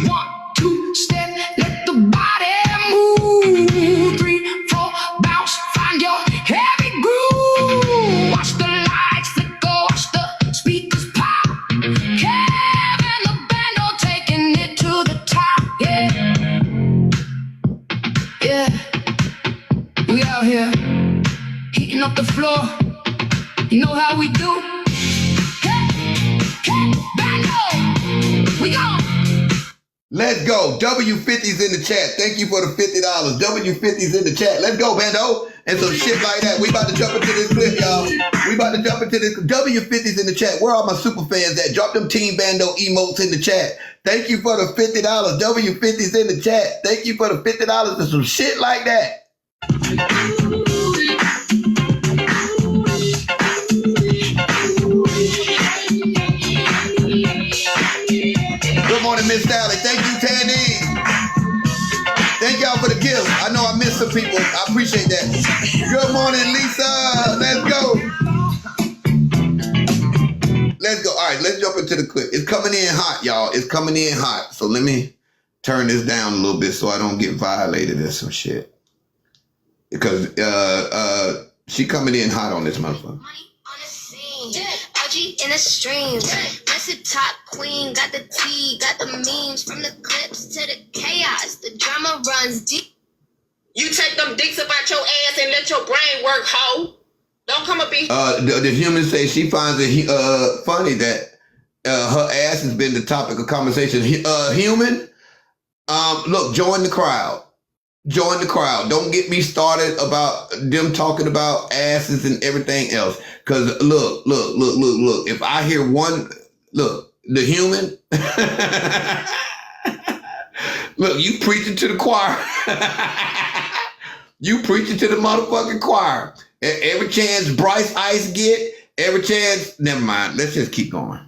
1, 2, step, let the body move. 3, 4, bounce, find your heavy groove. Watch the lights flicker, watch the speakers pop. Kev and the band are taking it to the top. Yeah, yeah, we out here heating up the floor. You know how we do. Hey, bando, we gone. Let's go. W50's in the chat. Thank you for the $50. W50's in the chat. Let's go, Bando. And some shit like that. We about to jump into this clip, y'all. We about to jump into this. W50's in the chat. Where are my super fans at? Drop them Team Bando emotes in the chat. Thank you for the $50. W50's in the chat. Thank you for the $50 and some shit like that. Good morning, Miss Sally. Thank you, Tandy. Thank y'all for the gift. I know I missed some people. I appreciate that. Good morning, Lisa. Let's go. Let's go. All right, let's jump into the clip. It's coming in hot, y'all. It's coming in hot. So let me turn this down a little bit so I don't get violated or some shit. Because she coming in hot on this motherfucker. Money on the scene, LG in the stream. Blessed top queen, got the tea, got the memes from the clips to the chaos. The drama runs deep. You take them dicks up out your ass and let your brain work, hoe. Don't come up in. The human say she finds it funny that her ass has been the topic of conversation. Human, look, join the crowd. Join the crowd. Don't get me started about them talking about asses and everything else. Cause look. If I hear one, look, the human, look, you preaching to the choir. You preaching to the motherfucking choir. Every chance Bryce Ice get, every chance, never mind. Let's just keep going.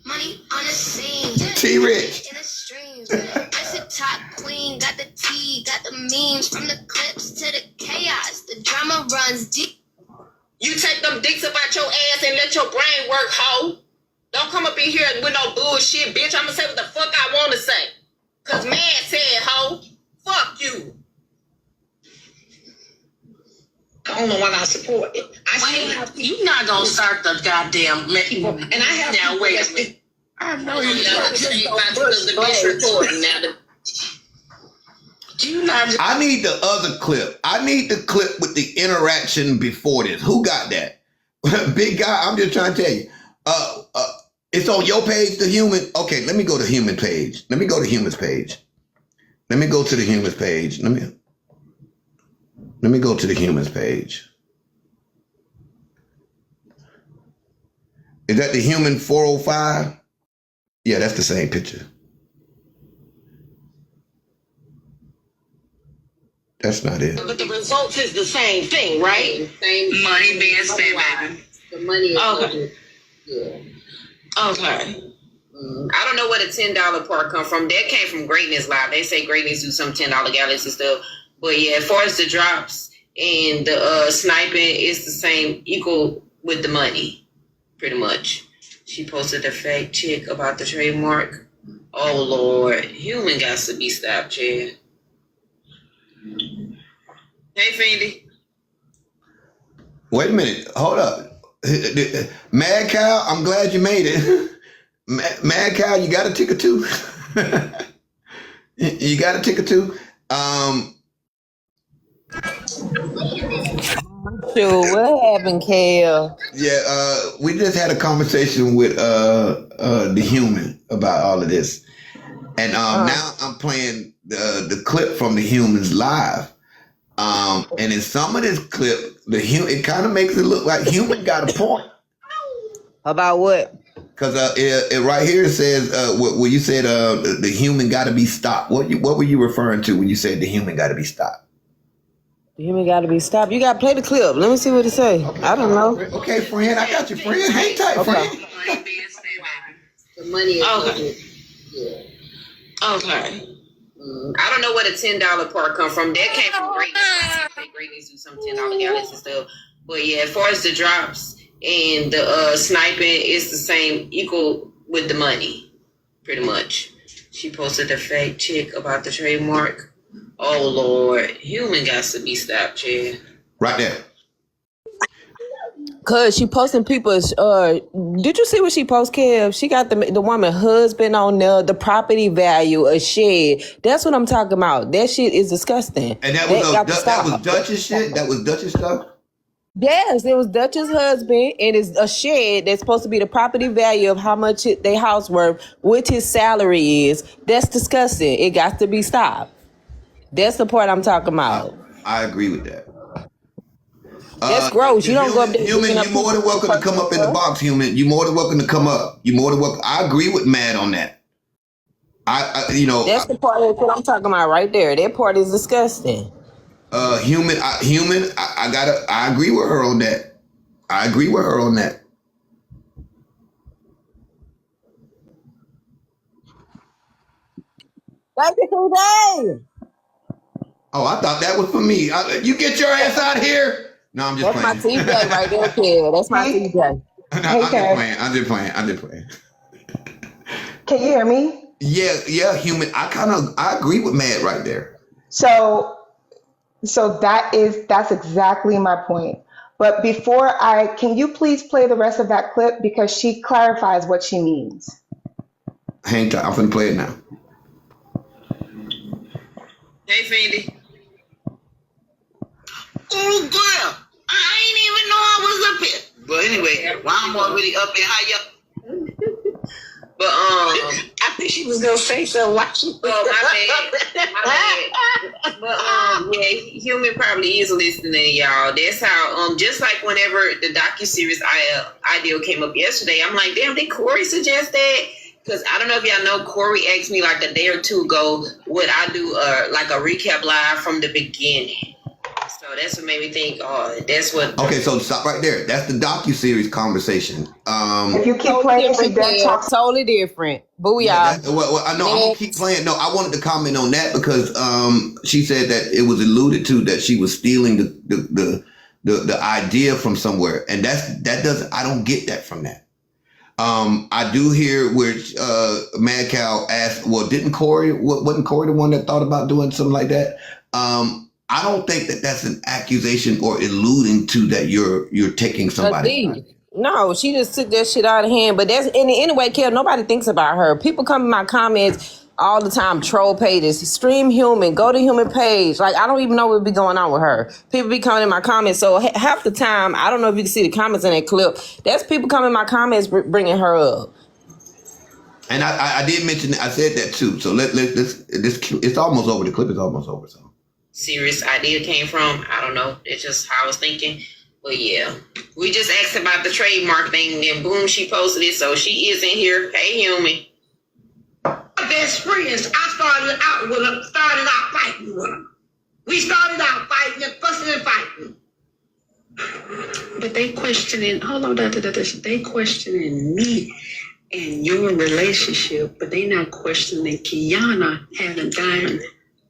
Money on the scene. T-Rich. In the stream. Blessed top queen, got the tea, got the memes from the clips to the chaos. The drama runs deep. You take them dicks up out your ass and let your brain work, hoe. Don't come up in here with no bullshit, bitch. I'm gonna say what the fuck I wanna say. Cause man said, hoe, fuck you. I don't know why I support it. You're not gonna start the goddamn people. And I have now. Wait a minute. I know you I need the other clip. I need the clip with the interaction before this. Who got that? Big guy, I'm just trying to tell you. It's on your page, the human. Okay, let me go to human page. Let me go to human's page. Let me go to the human's page. Let me go to the humans page. Is that the human 405? Yeah, that's the same picture. That's not it. But the results is the same thing, right? Same Money being spent, baby. The money is Okay. Yeah. Okay. I don't know where the $10 part come from. That came from Greatness Live. They say Greatness do some $10 galleys and stuff. But yeah, as far as the drops and the sniping, it's the same, equal with the money, pretty much. She posted a fake chick about the trademark. Oh Lord, human got to be stopped, Chad. Hey, Fendi. Wait a minute. Hold up. Madkal, I'm glad you made it. Madkal, you got a ticket too? You got a ticket too? Sure, what happened, Kel? Yeah, we just had a conversation with the human about all of this. And now I'm playing the clip from the humans live. And in some of this clip, it kind of makes it look like human got a point. About what? Because it right here it says when you said the human got to be stopped. What were you referring to when you said the human got to be stopped? The human got to be stopped. You got to play the clip. Let me see what it say. Okay, I don't know. Okay, friend, I got you, friend. Hang tight, friend. The money is Okay. Okay. I don't know where the $10 part come from. That came from greatness. Greatness do some $10 galleys and stuff. But yeah, as far as the drops and the sniping, it's the same, equal with the money, pretty much. She posted a fake chick about the trademark. Oh Lord, human got to be stopped, Chad. Right there. Cause she posting people's. Did you see what she post, Kev? She got the woman husband on there, the property value, a shed. That's what I'm talking about. That shit is disgusting. And that was Dutch's shit. That was Dutch's stuff. Yes, it was Dutch's husband, and it's a shed that's supposed to be the property value of how much their house worth, what his salary is. That's disgusting. It got to be stopped. That's the part I'm talking about. I agree with that. That's gross. You don't go up there. Human, you're more than welcome to come up in the box, human. You're more than welcome to come up. You're more than welcome. I agree with Mad on that. That's the part of what I'm talking about right there. That part is disgusting. Human, I agree with her on that. I agree with her on that. Thank you today. Oh, I thought that was for me. You get your ass out here. No, I'm just That's playing. my TJ right there, kid. That's my TJ. No, I'm just playing. Can you hear me? Yeah, human. I agree with Mad right there. So that's exactly my point. But can you please play the rest of that clip because she clarifies what she means. Hang tight. I'm finna play it now. Hey, Fendi. Oh, girl. I ain't even know I was up here. But anyway, while I'm already up here, how y'all? But I think she was gonna say something. Why she? my bad. But yeah, human probably is listening, y'all. That's how just like whenever the docuseries idea came up yesterday, I'm like, damn, did Corey suggest that? Because I don't know if y'all know, Corey asked me like a day or two ago, would I do like a recap live from the beginning? So that's what made me think, that's what. Okay, so stop right there. That's the docuseries conversation. If you keep playing, she then talks. Totally different. Booyah. Yeah, I know. I'm gonna keep playing. No, I wanted to comment on that because she said that it was alluded to that she was stealing the idea from somewhere, and I don't get that from that. I do hear where Madkal asked, well, wasn't Corey the one that thought about doing something like that? I don't think that that's an accusation or alluding to that you're taking somebody. No, she just took that shit out of hand. But that's anyway, Kel, nobody thinks about her. People come in my comments all the time, troll pages, stream human, go to human page. Like, I don't even know what be going on with her. People be coming in my comments. So half the time, I don't know if you can see the comments in that clip. That's people coming in my comments bringing her up. And I did mention, I said that too. So let's it's almost over. The clip is almost over. So. Serious idea came from, I don't know. It's just how I was thinking. But yeah, we just asked about the trademark thing, and boom, she posted it. So she is in here. Hey, human. Best friends. I started out fighting with them. We started out fighting and fussing and fighting. But they questioning. Hold on, they questioning me and your relationship, but they not questioning Kiana having Diane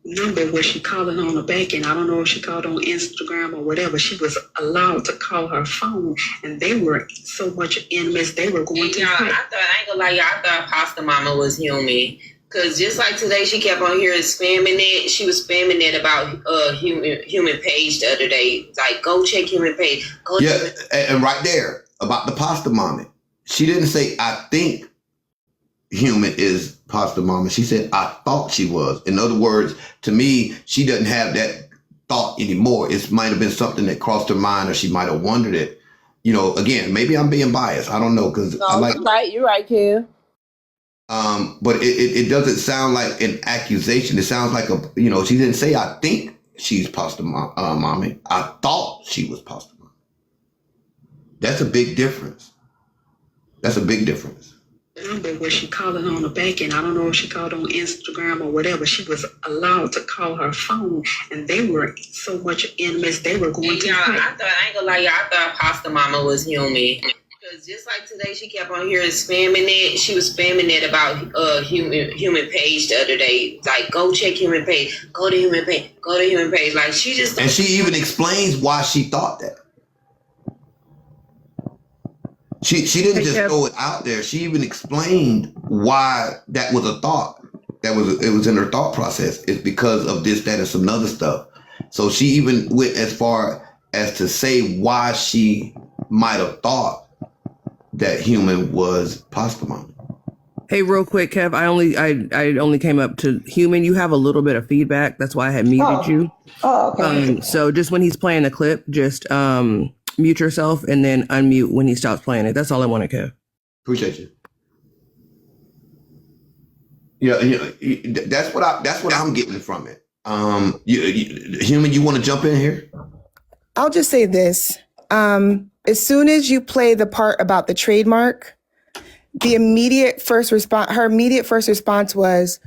number where she calling on the back end. I don't know if she called on Instagram or whatever. She was allowed to call her phone, and they were so much enemies. They were going to fight. I ain't gonna lie, y'all. I thought Pasta Mama was human. Cause just like today, she kept on hearing spamming it. She was spamming it about human page the other day. Like, go check human page. Go check. And right there about the pasta mommy, she didn't say I think human is pasta mama. She said I thought she was. In other words, to me, she doesn't have that thought anymore. It might have been something that crossed her mind, or she might have wondered it. You know, again, maybe I'm being biased. I don't know, because I like. You're right, Kev. But it doesn't sound like an accusation. It sounds like she didn't say I think she's pasta mommy. I thought she was pasta mommy. That's a big difference. That's a big difference. Number where she calling on the back end. I don't know if she called on Instagram or whatever. She was allowed to call her phone, and they were so much intimate. They were going to. I ain't gonna lie, y'all. I thought pasta mama was human. Because just like today, she kept on hearing spamming it. She was spamming it about human page the other day. Like, go check human page. Go to human page. Go to human page. Like, she just. And she even explains why she thought that. She didn't just throw it out there. She even explained why that was a thought. It was in her thought process. It's because of this, that, and some other stuff. So she even went as far as to say why she might have thought that human was pasta mama. Hey, real quick, Kev, I only came up to human. You have a little bit of feedback. That's why I had muted you. Oh, okay. So just when he's playing the clip, just mute yourself and then unmute when he stops playing it. That's all I wanted, Kev. Appreciate you. Yeah, that's what I'm getting from it. Human, you want to jump in here? I'll just say this. As soon as you play the part about the trademark, her immediate first response was,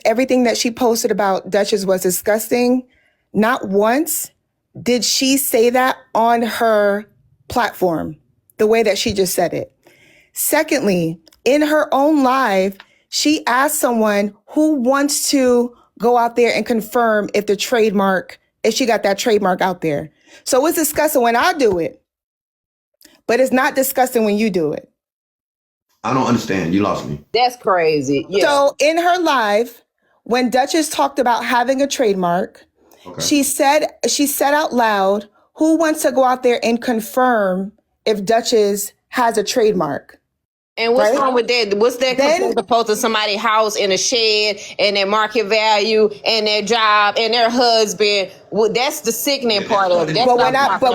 everything that she posted about Duchess was disgusting. Not once did she say that on her platform, the way that she just said it. Secondly, in her own live, she asked someone who wants to go out there and confirm if she got that trademark out there. So it's disgusting when I do it, but it's not disgusting when you do it. I don't understand. You lost me. That's crazy. Yeah. So in her live, when Duchess talked about having a trademark, she said out loud, who wants to go out there and confirm if Duchess has a trademark? And what's wrong with that? What's that compared to posting somebody's house in a shed and their market value and their job and their husband? Well, that's the sickening part of it. But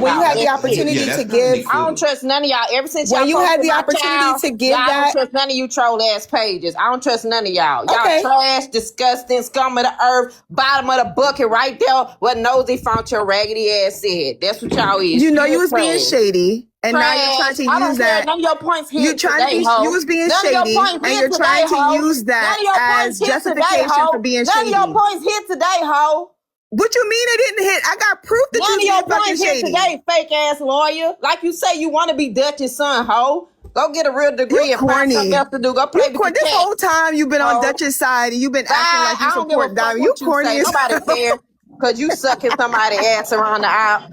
when you had the opportunity to give, I don't trust none of y'all. Ever since when you had the my opportunity child, to give I that, don't trust none of you troll ass pages. I don't trust none of y'all. Y'all trash, disgusting, scum of the earth, bottom of the bucket, right there. What nosy found your raggedy ass said. That's what y'all is. You know you was being shady. And trash. now you're trying to use that. None of your points hit you was being shady, and you're trying to use that as justification for being shady. None of your points hit today, ho. What you mean it didn't hit? I got proof that none you of your points hit today, fake ass lawyer. Like you say, you want to be Dutch's son, ho. Go get a real degree and find something else to do. Go play with the This whole time you've been on Dutch's side, and you've been acting like you support Diamond. You corny as nobody cares. Cause you sucking somebody's ass around the aisle.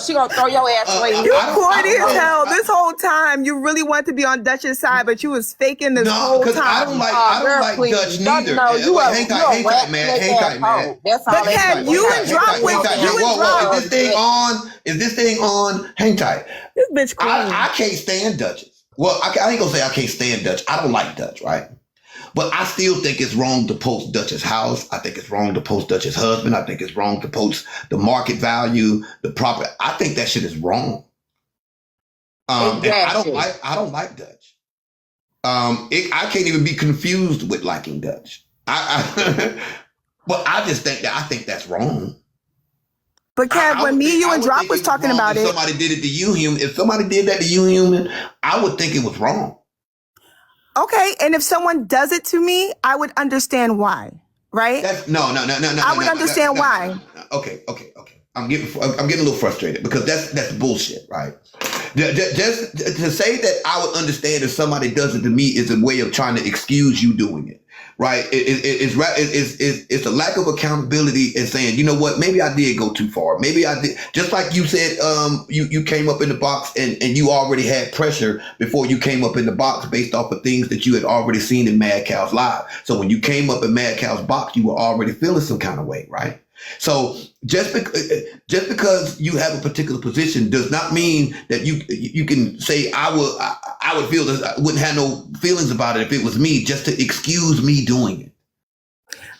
She gonna throw your ass away. You corny as hell. This whole time you really wanted to be on Dutch's side, but you was faking this whole time. I don't like Dutch neither. Hang tight, man. That's all. But Kev, you and Drop with Whoa. Is this thing on? Hang tight. This bitch corny. I can't stand Dutchess. Well, I ain't gonna say I can't stand Dutch. I don't like Dutch, right? But I still think it's wrong to post Dutch's house. I think it's wrong to post Dutch's husband. I think it's wrong to post the market value, the property. I think that shit is wrong. Exactly. And I don't like Dutch. I can't even be confused with liking Dutch. But I just think that's wrong. But Kev, when me, you, and Drop was talking about it, somebody did it to you, human. If somebody did that to you, human, I would think it was wrong. Okay, and if someone does it to me, I would understand why, right? No. I would understand why. Okay. I'm getting a little frustrated because that's bullshit, right? Just to say that I would understand if somebody does it to me is a way of trying to excuse you doing it, right? It's a lack of accountability and saying, you know what, maybe I did go too far. Maybe I did. Just like you said, you came up in the box and you already had pressure before you came up in the box based off of things that you had already seen in Madkal's live. So when you came up in Madkal's box, you were already feeling some kind of way, right? So just because you have a particular position does not mean that you can say I would feel this. I wouldn't have no feelings about it if it was me, just to excuse me doing it.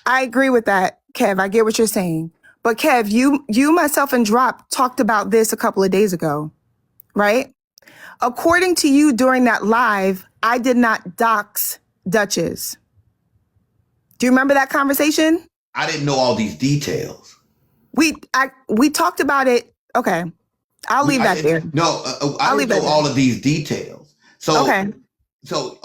I agree with that, Kev. I get what you're saying. But Kev, you, myself, and Drop talked about this a couple of days ago, right? According to you during that live, I did not dox Duchess. Do you remember that conversation? I didn't know all these details. We talked about it. Okay. I'll leave that there. No, I didn't know all of these details. So, okay.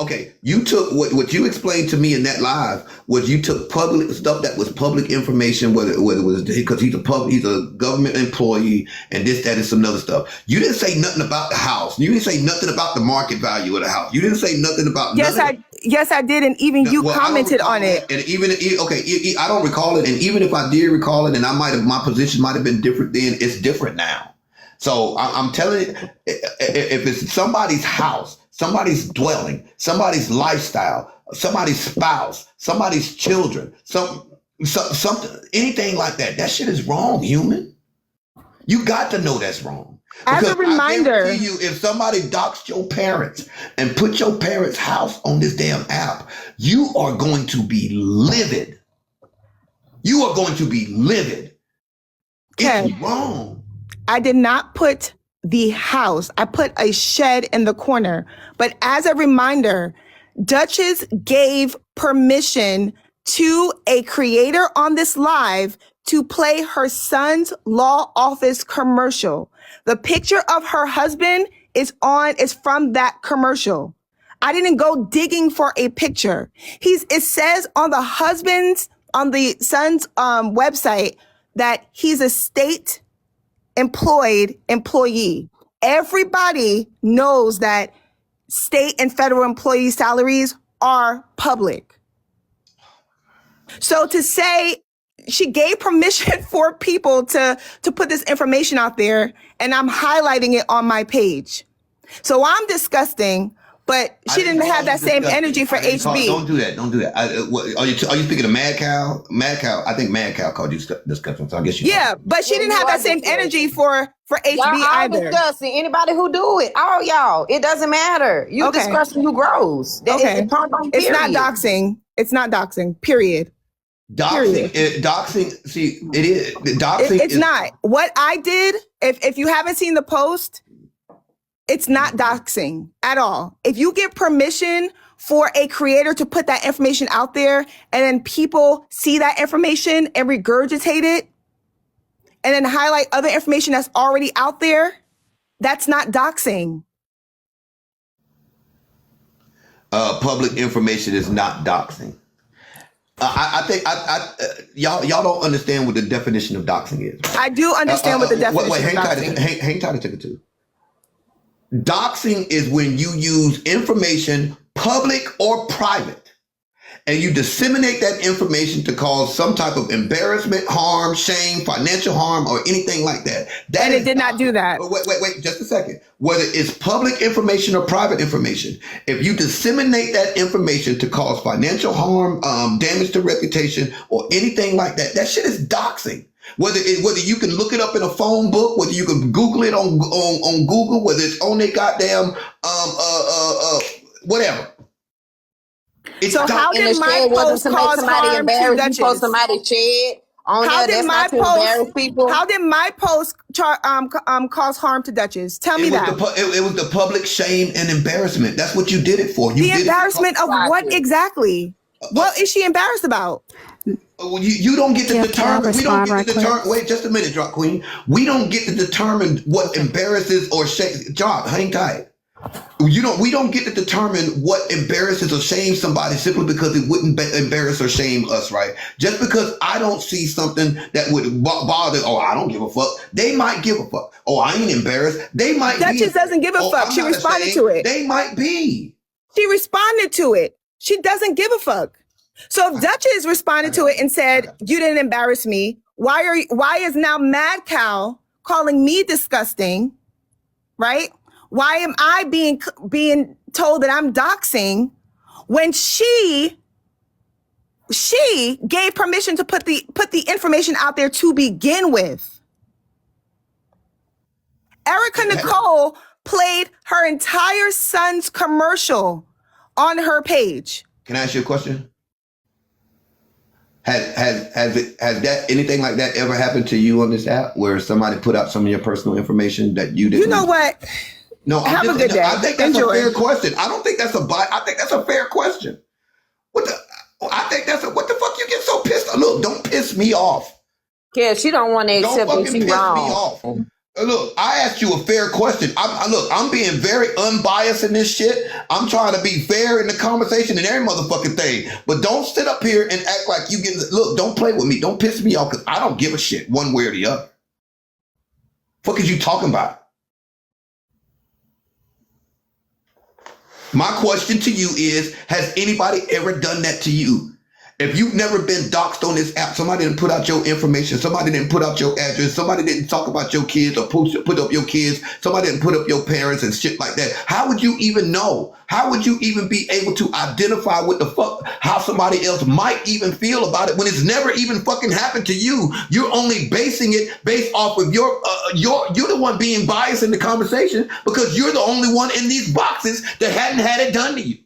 Okay, you took what you explained to me in that live was you took public stuff that was public information, whether it was because he's a government employee and this, that, and some other stuff. You didn't say nothing about the house. You didn't say nothing about the market value of the house. You didn't say nothing about. Yes, I did, and even you commented on it. And I don't recall it. And even if I did recall it, and my position might have been different then, it's different now. So I'm telling you, if it's somebody's house, somebody's dwelling, somebody's lifestyle, somebody's spouse, somebody's children, something, anything like that, that shit is wrong, human. You got to know that's wrong. As a reminder, I guarantee you, if somebody doxed your parents and put your parents' house on this damn app, you are going to be livid. You are going to be livid. It's wrong. I did not put the house. I put a shed in the corner. But as a reminder, Duchess gave permission to a creator on this live to play her son's law office commercial. The picture of her husband is from that commercial. I didn't go digging for a picture. It says on the son's website that he's a state employee. Everybody knows that state and federal employee salaries are public. So to say she gave permission for people to put this information out there, and I'm highlighting it on my page. So I'm disgusting, but she didn't have that same energy for HB. Don't do that. Are you speaking of Madkal? Madkal, I think Madkal called you disgusting. So I guess you. Yeah, but she didn't have that same energy for HB y'all either. Disgusting. Anybody who do it, all y'all, it doesn't matter. You disgusting, you gross. It's not doxing. It's not doxing. Period. Doxing. See, it is doxing. It's not. What I did. If you haven't seen the post, it's not doxing at all. If you give permission for a creator to put that information out there and then people see that information and regurgitate it and then highlight other information that's already out there, that's not doxing. Public information is not doxing. I think y'all don't understand what the definition of doxing is. Right? I do understand what the definition of doxing is. Hang tight a second too. Doxing is when you use information, public or private, and you disseminate that information to cause some type of embarrassment, harm, shame, financial harm, or anything like that. And it did not do that. Wait, just a second. Whether it's public information or private information, if you disseminate that information to cause financial harm, damage to reputation, or anything like that, that shit is doxing. Whether you can look it up in a phone book, whether you can Google it on Google, whether it's on their goddamn whatever. So how did my post cause harm to Duchess? You post somebody's shed on how there, did my post? How did my post cause harm to Duchess? Tell me that. It was the public shame and embarrassment. That's what you did it for. The embarrassment of what exactly? What is she embarrassed about? You don't get to determine. We don't get to determine. Wait, just a minute, Drop Queen. We don't get to determine what embarrasses or shame. Drop, hang tight. We don't get to determine what embarrasses or shames somebody simply because it wouldn't embarrass or shame us, right? Just because I don't see something that would bother, oh, I don't give a fuck. They might give a fuck. Oh, I ain't embarrassed. They might be. Duchess doesn't give a fuck. I'm She not responded ashamed. to it. They might be. She responded to it. She doesn't give a fuck. So if Duchess responded to it and said, "You didn't embarrass me," why is now Madkal calling me disgusting, right? Why am I being told that I'm doxing when she gave permission to put the information out there to begin with? Erica Nicole played her entire son's commercial on her page. Can I ask you a question? Has that anything like that ever happened to you on this app where somebody put out some of your personal information that you didn't? You know what? No, Have a good day. I think that's Enjoy. a fair question. I don't think that's I think that's a fair question. What the fuck you get so pissed? Look, don't piss me off. Yeah, she don't want to Don't accept that fucking she piss wrong. me off. Look, I asked you a fair question. I'm being very unbiased in this shit. I'm trying to be fair in the conversation and every motherfucking thing. But don't sit up here and act like you get. Look, don't play with me. Don't piss me off because I don't give a shit one way or the other. Fuck is you talking about? My question to you is, has anybody ever done that to you? If you've never been doxxed on this app, somebody didn't put out your information, somebody didn't put out your address, somebody didn't talk about your kids or put up your kids, somebody didn't put up your parents and shit like that. How would you even know? How would you even be able to identify what the fuck, how somebody else might even feel about it when it's never even fucking happened to you? You're only basing it based off of you're the one being biased in the conversation because you're the only one in these boxes that hadn't had it done to you.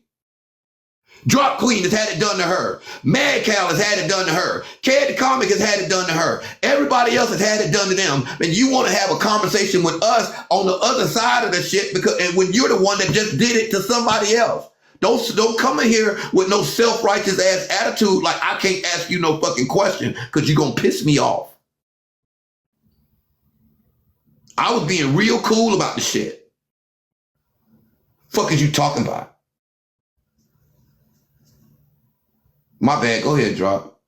Drop Queen has had it done to her. Madkal has had it done to her. Kevdacomic has had it done to her. Everybody else has had it done to them. And you want to have a conversation with us on the other side of the shit and when you're the one that just did it to somebody else. Don't come in here with no self-righteous ass attitude like I can't ask you no fucking question because you're going to piss me off. I was being real cool about the shit. Fuck is you talking about? My bad. Go ahead, Drop.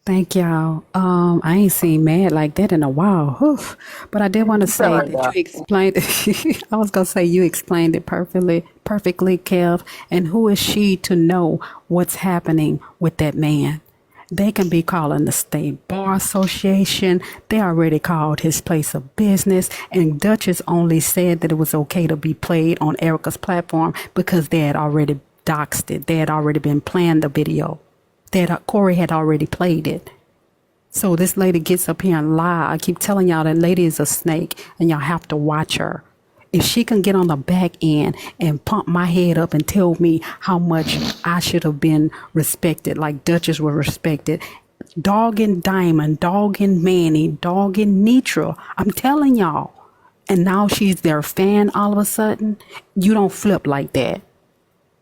Thank y'all. I ain't seen Mad like that in a while. Whew. But I did want to say that you explained it. I was gonna say you explained it perfectly, Kev. And who is she to know what's happening with that man? They can be calling the state bar association. They already called his place of business. And Duchess only said that it was okay to be played on Erica's platform because they had already doxed it. They had already been playing the video. Corey had already played it. So this lady gets up here and lie. I keep telling y'all that lady is a snake and y'all have to watch her. If she can get on the back end and pump my head up and tell me how much I should have been respected, like Duchess was respected, dogging Diamond, dogging Manny, dogging Nitra, I'm telling y'all. And now she's their fan all of a sudden. You don't flip like that.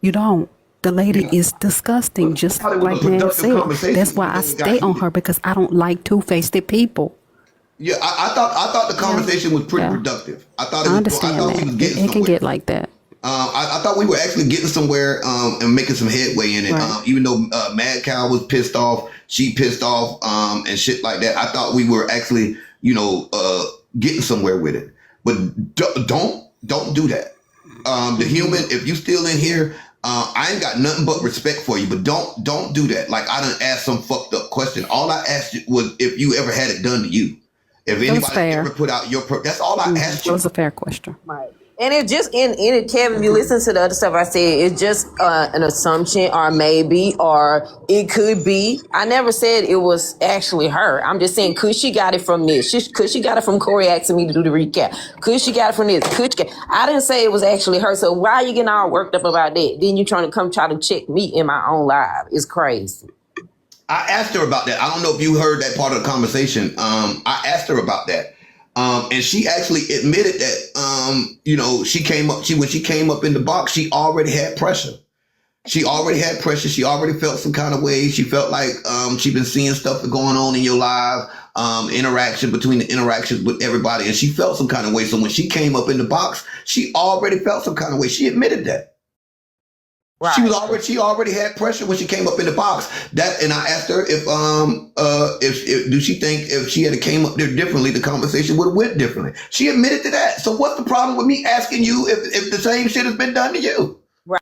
You don't. The lady is disgusting, just like Ned said. That's why I stay on her because I don't like two-faced people. Yeah, I thought the conversation was pretty productive. I thought we was getting somewhere. It can get like that. I thought we were actually getting somewhere and making some headway in it. Right. Even though Madkal was pissed off, she pissed off, and shit like that. I thought we were actually, getting somewhere with it. But don't do that. The human, if you still in here, I ain't got nothing but respect for you, but don't do that. Like I done asked some fucked up question. All I asked you was if you ever had it done to you. If anybody ever put out your, that's all I asked you. That was a fair question. Right. And it's just in it, Kevin, if you listen to the other stuff I said, it's just an assumption or maybe, or it could be. I never said it was actually her. I'm just saying, could she got it from this? Could she got it from Corey asking me to do the recap? Could she got it from this? I didn't say it was actually her. So why are you getting all worked up about that? Then you trying to come try to check me in my own live. It's crazy. I asked her about that. I don't know if you heard that part of the conversation. I asked her about that. And she actually admitted that, when she came up in the box, she already had pressure. She already felt some kind of way. She felt like she'd been seeing stuff going on in your life. interaction between the interactions with everybody, and she felt some kind of way. So when she came up in the box, she already felt some kind of way. She admitted that. Right. She already had pressure when she came up in the box. And I asked her if do she think if she had came up there differently, the conversation would have went differently. She admitted to that. So what's the problem with me asking you if the same shit has been done to you? Right.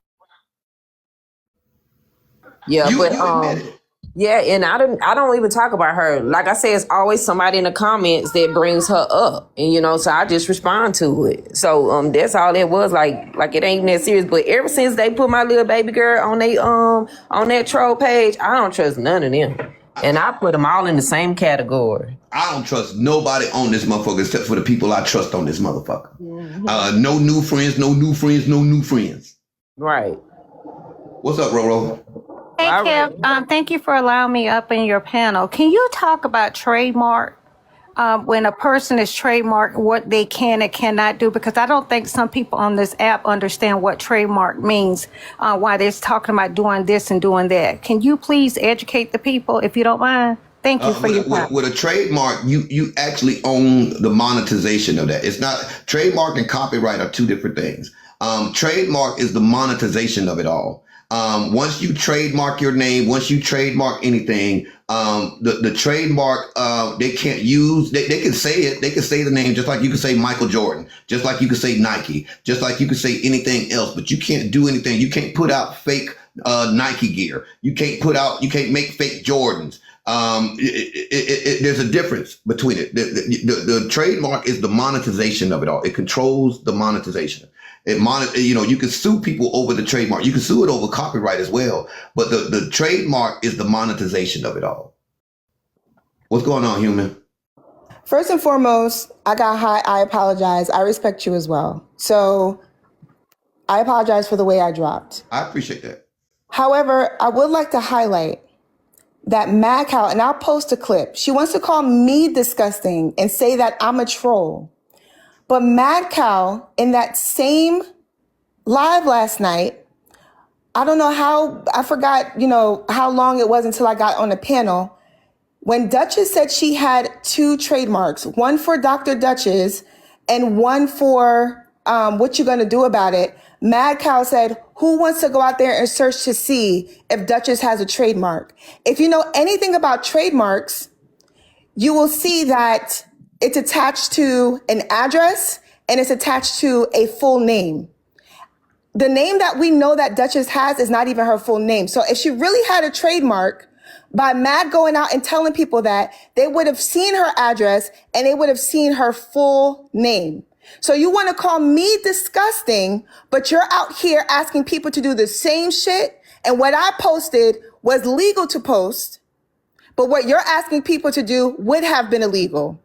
Yeah, you but admitted it. Yeah, and I don't even talk about her. Like I said, it's always somebody in the comments that brings her up, and so I just respond to it. So that's all it was. Like it ain't even that serious. But ever since they put my little baby girl on they on that troll page, I don't trust none of them, and I put them all in the same category. I don't trust nobody on this motherfucker except for the people I trust on this motherfucker. Mm-hmm. No new friends, no new friends, no new friends. Right. What's up, Roro? Hey, Kev, thank you for allowing me up in your panel. Can you talk about trademark? When a person is trademarked, what they can and cannot do? Because I don't think some people on this app understand what trademark means, why they're talking about doing this and doing that. Can you please educate the people, if you don't mind? Thank you for your time. With a trademark, you actually own the monetization of that. It's not trademark and copyright are two different things. Trademark is the monetization of it all. Once you trademark your name, once you trademark anything, the trademark, they can't use, they can say it, they can say the name, just like you can say Michael Jordan, just like you can say Nike, just like you can say anything else, but you can't do anything. You can't put out fake, Nike gear. You can't make fake Jordans. There's a difference between it. The trademark is the monetization of it all. It controls the monetization. You can sue people over the trademark. You can sue it over copyright as well. But the trademark is the monetization of it all. What's going on, human? First and foremost, I got high. I apologize. I respect you as well. So I apologize for the way I dropped. I appreciate that. However, I would like to highlight that Madkal, and I'll post a clip. She wants to call me disgusting and say that I'm a troll. But Madkal, in that same live last night, I don't know how, I forgot, how long it was until I got on the panel. When Duchess said she had 2 trademarks, one for Dr. Duchess and one for what you gonna do about it, Madkal said, who wants to go out there and search to see if Duchess has a trademark? If you know anything about trademarks, you will see that it's attached to an address and it's attached to a full name. The name that we know that Duchess has is not even her full name. So if she really had a trademark, by Mad going out and telling people that, they would have seen her address and they would have seen her full name. So you want to call me disgusting, but you're out here asking people to do the same shit. And what I posted was legal to post, but what you're asking people to do would have been illegal.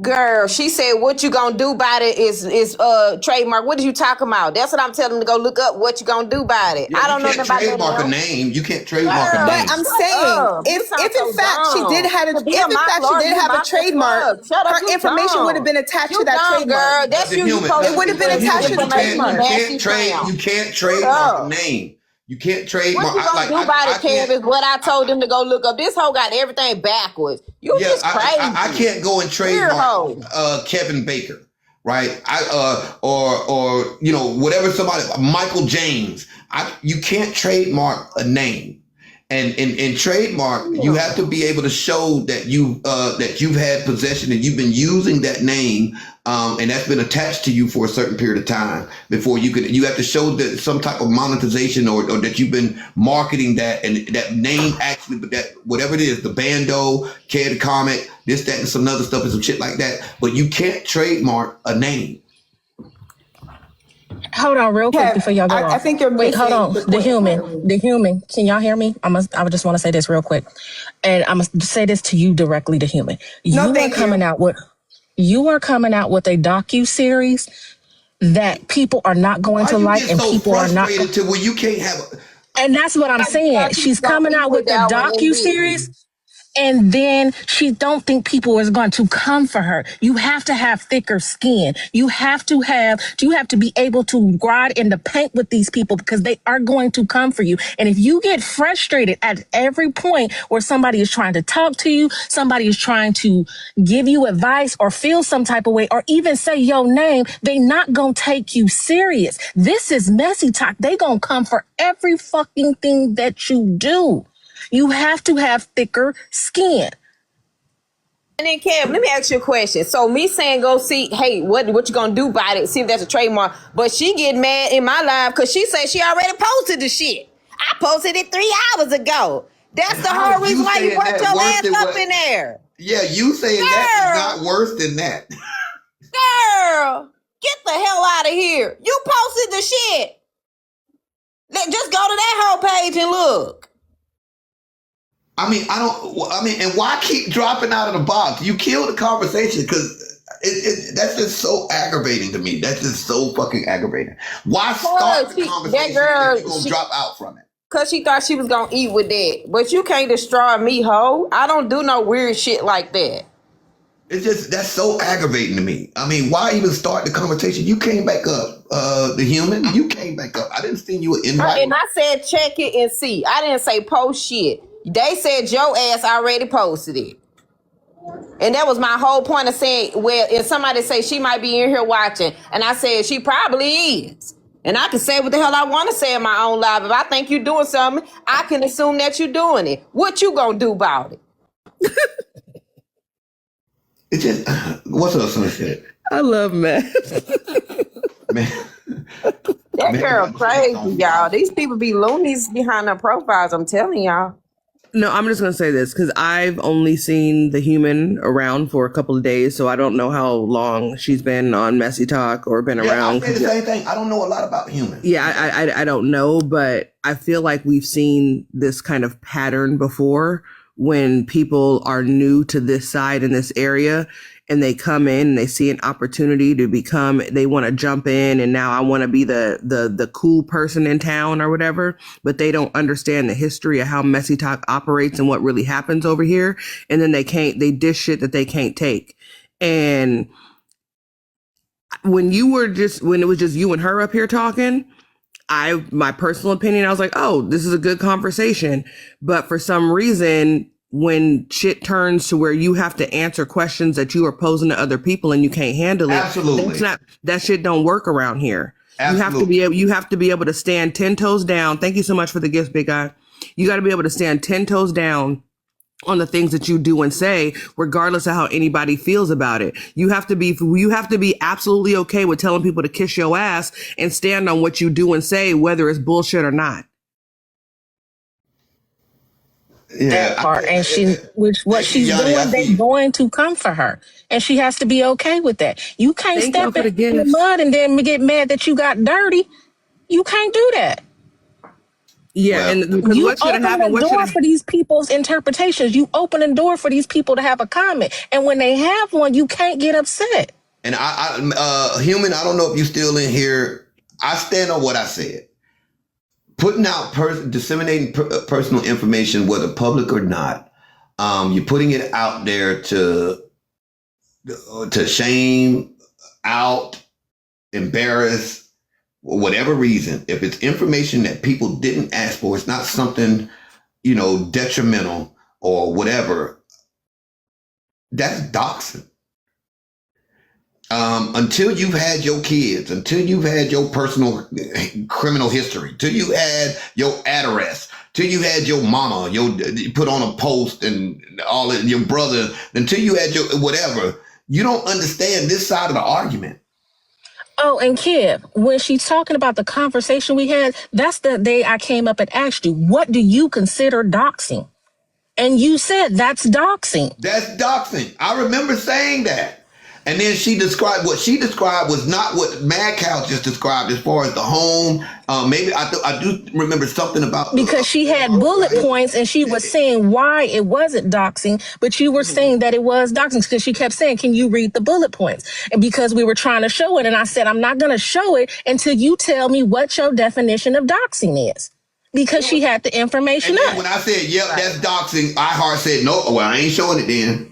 Girl, she said, what you gonna do about it is trademark. What are you talking about? That's what I'm telling them to go look up. What you gonna do about it? Yeah, I don't know about that. Trademark a name. You can't trademark a name. But I'm saying, if in fact she did have a trademark, her information would have been attached to that trademark. Girl, that's you. It would have been attached to the trademark. You can't trademark a name. You can't trademark. What you gonna do about it, Kev, is what I told them to go look up. This hoe got everything backwards. You just crazy. I can't go and trademark Kevin Baker, right? Or whatever somebody, Michael James. You can't trademark a name. And in trademark, you have to be able to show that you've had possession and you've been using that name, and that's been attached to you for a certain period of time before you have to show that some type of monetization or that you've been marketing that, and that name actually, but that whatever it is, the bando, Kevdacomic, this, that, and some other stuff and some shit like that. But you can't trademark a name. Hold on real quick before y'all go on. I think you're Wait, hold on. The human. Can y'all hear me? I just want to say this real quick. And I'm going to say this to you directly, the human. You are coming out with a docu-series that people are not going to like, and people are not to where you can't have and that's what I'm saying. She's coming out with the docu-series. And then she don't think people is going to come for her. You have to have thicker skin. You have to be able to ride in the paint with these people because they are going to come for you. And if you get frustrated at every point where somebody is trying to talk to you, somebody is trying to give you advice or feel some type of way or even say your name, they not going to take you serious. This is messy talk. They going to come for every fucking thing that you do. You have to have thicker skin. And then, Kev, let me ask you a question. So me saying go see, hey, what you gonna do about it? See if that's a trademark. But she get mad in my live because she said she already posted the shit. I posted it 3 hours ago. That's the whole reason why you worked your ass up in there. Yeah, you saying that is not worse than that. Girl, get the hell out of here. You posted the shit. Just go to that whole page and look. And why keep dropping out of the box? You killed the conversation because that's just so aggravating to me. That's just so fucking aggravating. Why start the conversation if you're going to drop out from it? Because she thought she was going to eat with that. But you can't destroy me, ho. I don't do no weird shit like that. It's just, that's so aggravating to me. I mean, why even start the conversation? You came back up, the human. You came back up. I didn't see you in invite. And I said check it and see. I didn't say post shit. They said your ass already posted it. And that was my whole point of saying, well, if somebody say she might be in here watching, and I said she probably is. And I can say what the hell I want to say in my own live. If I think you're doing something, I can assume that you're doing it. What you gonna do about it? It's just, what's up, Sunset? I love Matt. Man. That girl crazy, y'all. These people be loonies behind their profiles, I'm telling y'all. No, I'm just going to say this because I've only seen the human around for a couple of days, so I don't know how long she's been on Messy Talk or been around. I say the same thing. I don't know a lot about humans. Yeah, I don't know, but I feel like we've seen this kind of pattern before when people are new to this side in this area and they come in and they see an opportunity to become, they want to jump in and now I want to be the cool person in town or whatever, but they don't understand the history of how Messy Talk operates and what really happens over here. And then they dish shit that they can't take. And when it was just you and her up here talking, my personal opinion, I was like, oh, this is a good conversation. But for some reason, when shit turns to where you have to answer questions that you are posing to other people and you can't handle it, absolutely, that shit don't work around here. Absolutely. You have to be able to stand 10 toes down. Thank you so much for the gifts, big guy. You got to be able to stand 10 toes down on the things that you do and say, regardless of how anybody feels about it. You have to be absolutely okay with telling people to kiss your ass and stand on what you do and say, whether it's bullshit or not. Yeah, that part. And she's doing, they're going to come for her. And she has to be okay with that. You can't step in the mud and then get mad that you got dirty. You can't do that. Yeah, and you what should have happened? Open the door for these people's interpretations. You open the door for these people to have a comment, and when they have one, you can't get upset. And human, I don't know if you're still in here. I stand on what I said. Putting out disseminating personal information, whether public or not, you're putting it out there to shame, out, embarrass. Whatever reason, if it's information that people didn't ask for, it's not something, detrimental or whatever, that's doxing. Until you've had your kids, until you've had your personal criminal history, until you had your address, until you had your mama, you put on a post and all of your brother, until you had your whatever, you don't understand this side of the argument. Oh, and Kev, when she's talking about the conversation we had, that's the day I came up and asked you, what do you consider doxing? And you said that's doxing. That's doxing. I remember saying that. And then what she described was not what Madkal just described as far as the home. Maybe I do remember something about because she had bullet points and she was saying why it wasn't doxing, but you were saying that it was doxing because she kept saying, "Can you read the bullet points?" And because we were trying to show it, and I said, "I'm not going to show it until you tell me what your definition of doxing is." because she had the information And then up. when I said, yep, that's doxing, iHeart said, no, well, I ain't showing it then.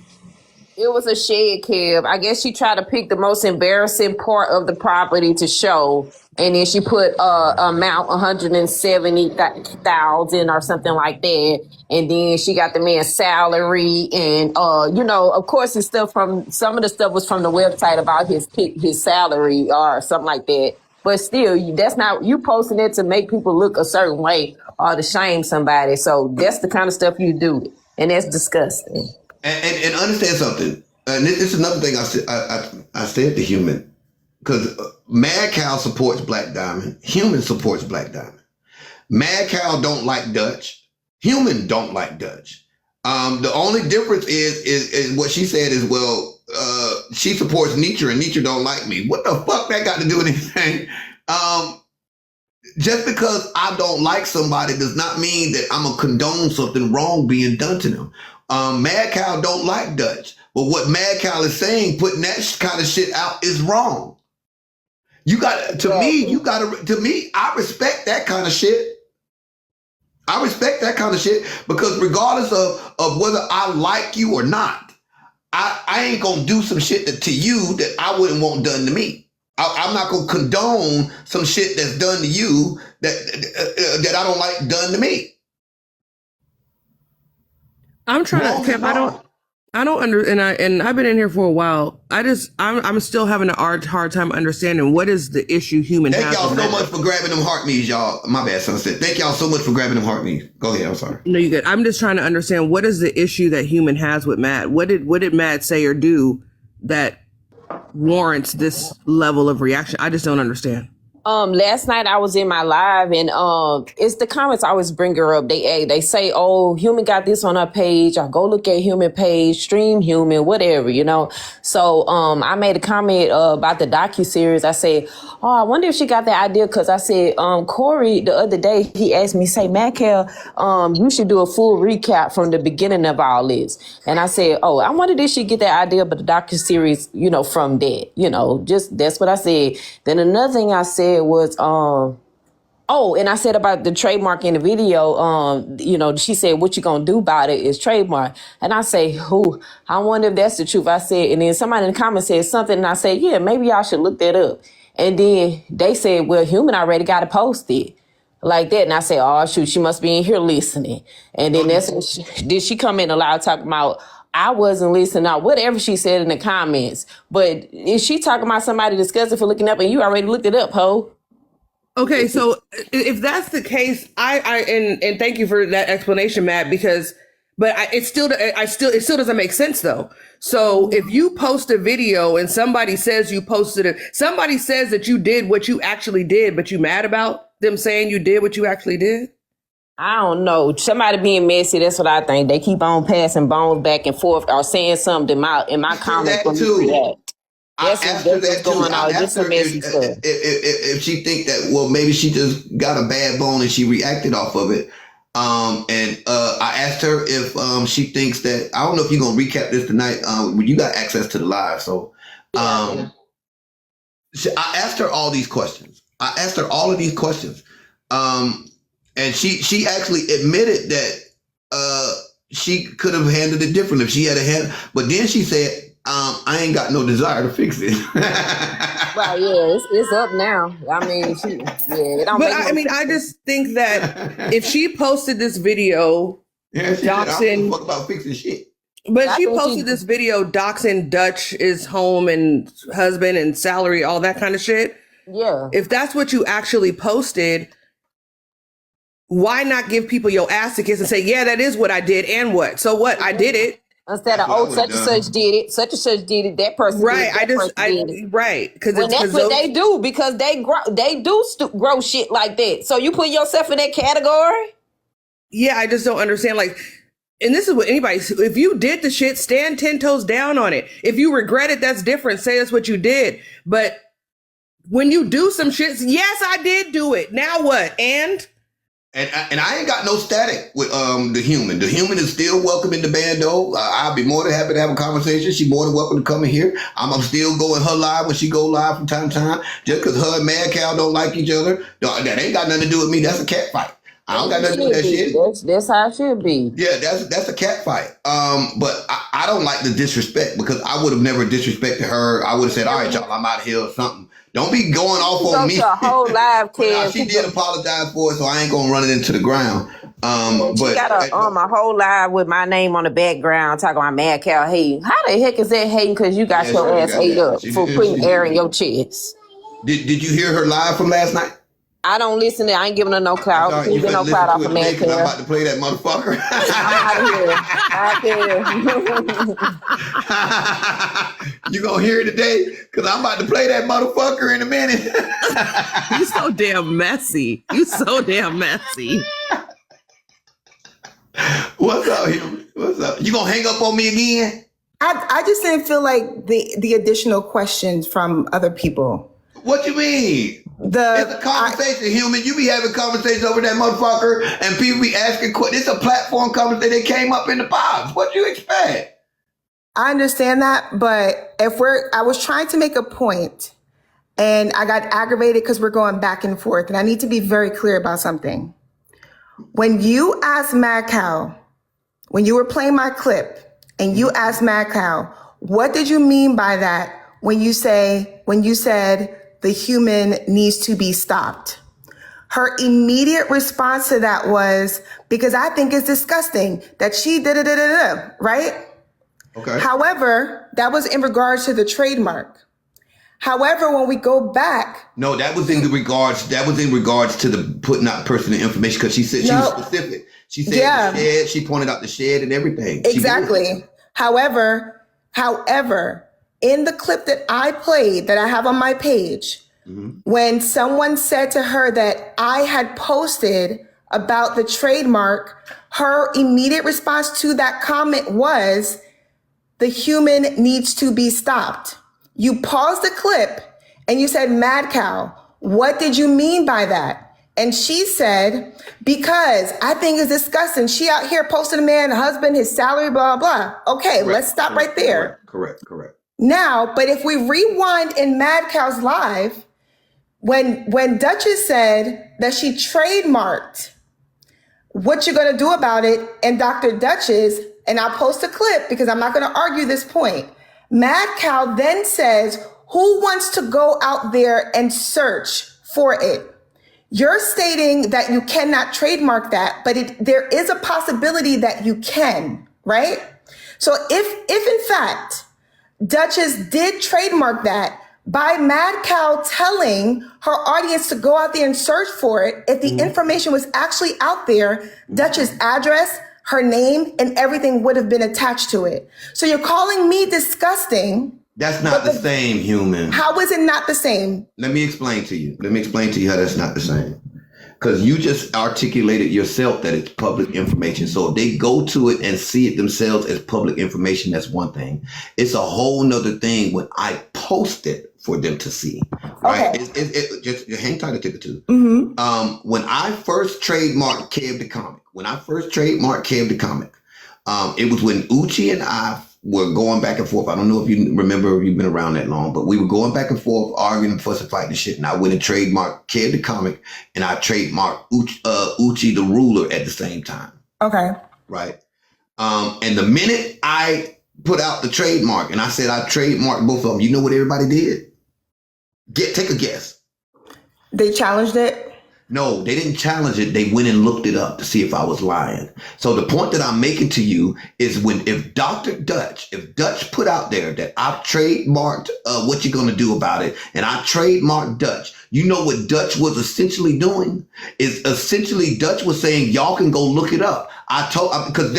It was a shed, Kev. I guess she tried to pick the most embarrassing part of the property to show, and then she put amount 170,000 or something like that, and then she got the man's salary, and of course, it's stuff from some of the stuff was from the website about his salary or something like that. But still, that's not you posting it to make people look a certain way or to shame somebody. So that's the kind of stuff you do, and that's disgusting. And understand something. And this is another thing I said to Human, because Madkal supports Black Diamond. Human supports Black Diamond. Madkal don't like Dutch. Human don't like Dutch. The only difference is what she said is, well, she supports Nietzsche and Nietzsche don't like me. What the fuck that got to do with anything? Just because I don't like somebody does not mean that I'm gonna condone something wrong being done to them. Madkal don't like Dutch, but what Madkal is saying, putting that kind of shit out is wrong. To me, I respect that kind of shit. I respect that kind of shit because regardless of whether I like you or not, I ain't gonna do some shit to you that I wouldn't want done to me. I'm not gonna condone some shit that's done to you that I don't like done to me. I'm trying to. I don't and I've been in here for a while. I'm still having a hard time understanding what is the issue Human has. Thank y'all so much for grabbing them heart me's, y'all. My bad, Sunset. Thank y'all so much for grabbing them heart me's. Go ahead. I'm sorry. No, you good. I'm just trying to understand what is the issue that Human has with Matt. What did Matt say or do that warrants this level of reaction? I just don't understand. Last night I was in my live and it's the comments always bring her up. They say, oh, Human got this on her page. I go look at Human page, stream Human, whatever, So I made a comment about the docuseries. I said, oh, I wonder if she got that idea because I said, Corey the other day he asked me, say, Madkal, you should do a full recap from the beginning of all this. And I said, oh, I wondered if she get that idea, but the docuseries, from that, just that's what I said. Then another thing I said was and I said about the trademark in the video, she said what you gonna do about it is trademark, and I say I wonder if that's the truth. I said, and then somebody in the comments said something, and I said, yeah, maybe y'all should look that up. And then they said, well, Human already got to post it like that, and I said, oh shoot, she must be in here listening. And then did she come in aloud talking about I wasn't listening out, whatever she said in the comments. But is she talking about somebody discussing for looking up and you already looked it up, ho? Okay, so if that's the case, and thank you for that explanation, Matt, but it still doesn't make sense though. So if you post a video and somebody says you posted it, somebody says that you did what you actually did, but you mad about them saying you did what you actually did? I don't know. Somebody being messy, that's what I think. They keep on passing bones back and forth or saying something in my comments from react. That's what's going on. Just some messy stuff. If she think that, well, maybe she just got a bad bone and she reacted off of it. I asked her if she thinks that, I don't know if you're going to recap this tonight. You got access to the live. So I asked her all these questions. And she actually admitted that she could have handled it differently if she had a hand. But then she said, I ain't got no desire to fix it. Right, yeah, it's up now. I mean, it don't. But I just think that if she posted this video, doxing, fuck about fixing shit. But she posted this video doxing Dutch, his home and husband and salary, all that kind of shit. Yeah. If that's what you actually posted, why not give people your ass to kiss and say, yeah, that is what I did, and what? So what? I did it. Instead of such and such did it, such and such did it, that person right. did it. Right, because that's what they do, because they grow shit like that. So you put yourself in that category? Yeah, I just don't understand. Like, and this is what if you did the shit, stand 10 toes down on it. If you regret it, that's different. Say that's what you did. But when you do some shit, yes, I did do it. Now what? And I ain't got no static with the Human. The Human is still welcome in the bando. I'll be more than happy to have a conversation. She's more than welcome to come in here. I'm still going her live when she go live from time to time. Just because her and Madkal don't like each other, that ain't got nothing to do with me. That's a cat fight. I don't got nothing to do with that shit. That's how it should be. Yeah, that's a cat fight. But I don't like the disrespect because I would have never disrespected her. I would have said, all right, y'all, I'm out of here or something. Don't be going off on me. A whole live kid. She did apologize for it, so I ain't gonna run it into the ground. She got a whole live with my name on the background talking about Madkal hating. How the heck is that hating? Because you got your ass ate up for putting air in your chest. Did you hear her live from last night? I don't listen to it. I ain't giving her no clout. You get no clout off of Madkal. I'm about to play that motherfucker. You gonna hear it today? Because I'm about to play that motherfucker in a minute. You so damn messy. What's up, human? What's up? You gonna hang up on me again? I just didn't feel like the additional questions from other people. What you mean? It's a conversation, human. You be having conversations over that motherfucker, and people be asking questions. It's a platform conversation. They came up in the box. What you expect? I understand that, but I was trying to make a point, and I got aggravated because we're going back and forth, and I need to be very clear about something. When you asked Madkal, when you were playing my clip, and you asked Madkal, what did you mean by that when you said the human needs to be stopped? Her immediate response to that was, because I think it's disgusting that she da-da-da-da-da, right? Okay. However, that was in regards to the trademark. However, when we go back. No, that was in regards to the putting out personal information, because she said she was specific. She said the shed, she pointed out the shed and everything. Exactly. However, in the clip that I played that I have on my page, when someone said to her that I had posted about the trademark, her immediate response to that comment was, the human needs to be stopped. You paused the clip and you said, Madkal, what did you mean by that? And she said, because I think it's disgusting. She out here posting a man, a husband, his salary, blah, blah. Okay, let's stop right there. Correct. Now, but if we rewind in Madkal's live, when Duchess said that she trademarked what you gonna do about it, and Dr. Duchess, and I'll post a clip because I'm not gonna argue this point. Madkal then says, who wants to go out there and search for it? You're stating that you cannot trademark that, but there is a possibility that you can, right? So if in fact, Duchess did trademark that by Madkal telling her audience to go out there and search for it, if the information was actually out there, Duchess' address, her name, and everything would have been attached to it. So you're calling me disgusting. That's not the same, human. How is it not the same? Let me explain to you how that's not the same. Because you just articulated yourself that it's public information. So if they go to it and see it themselves as public information, that's one thing. It's a whole nother thing when I post it for them to see. Right? Okay. Just hang tight a tick or two. When I first trademarked Kevdacomic, it was when Uchi and I were going back and forth. I don't know if you remember, if you've been around that long, but we were going back and forth, arguing, fussing, fighting shit. And I went and trademarked Kevdacomic, and I trademarked Uchi the Ruler at the same time. Okay. Right. And the minute I put out the trademark and I said I trademarked both of them, you know what everybody did? Take a guess. They challenged it? No, they didn't challenge it. They went and looked it up to see if I was lying. So the point that I'm making to you is if Dutch put out there that I've trademarked what you're going to do about it, and I trademarked Dutch, you know what Dutch was essentially doing? Dutch was saying, y'all can go look it up. Because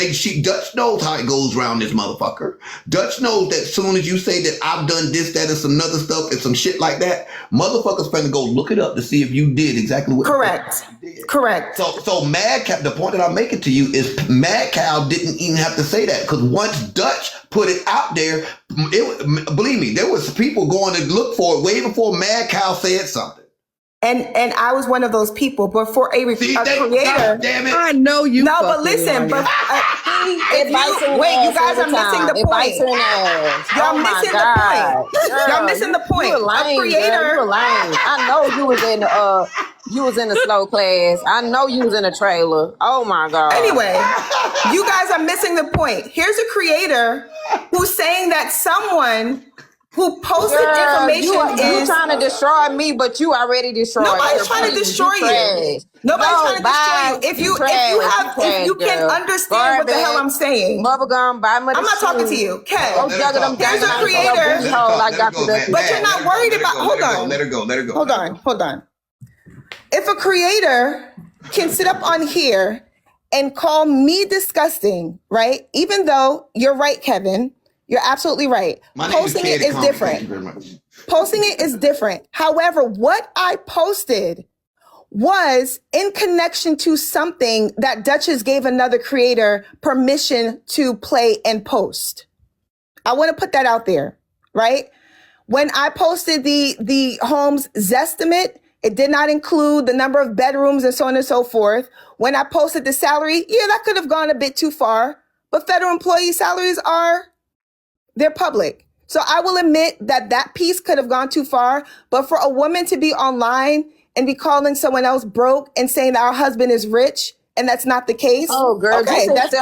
Dutch knows how it goes around this motherfucker. Dutch knows that as soon as you say that I've done this, that, and some other stuff and some shit like that, motherfuckers finna go look it up to see if you did exactly what you did. Correct. So Madkal, the point that I'm making to you is Madkal didn't even have to say that, because once Dutch put it out there, believe me, there was people going to look for it way before Madkal said something. And I was one of those people. But for a creator, damn it. I know you. no, but listen, but wait, you guys are missing the point. Y'all missing the point. Y'all missing the point. You were lame, A creator. girl. You were lame. I know you was in the slow class. I know you was in a trailer. Oh my God. Anyway, you guys are missing the point. Here's a creator who's saying that someone who posted information you trying to destroy me, but you already destroyed. Nobody's trying to destroy you. Nobody's trying to destroy you. If you can understand what the hell I'm saying. Bubblegum, buy me. I'm not talking to you. Kev, here's a creator. But you're not worried about. Hold on. Let her go. Hold on. If a creator can sit up on here and call me disgusting, right? Even though you're right, Kevin. You're absolutely right. Posting it is different. Thank you very much. Posting it is different. However, what I posted was in connection to something that Duchess gave another creator permission to play and post. I want to put that out there, right? When I posted the home's Zestimate, it did not include the number of bedrooms and so on and so forth. When I posted the salary, yeah, that could have gone a bit too far, but federal employee salaries they're public. So I will admit that piece could have gone too far, but for a woman to be online and be calling someone else broke and saying that our husband is rich, and that's not the case. Oh, girl, okay, that's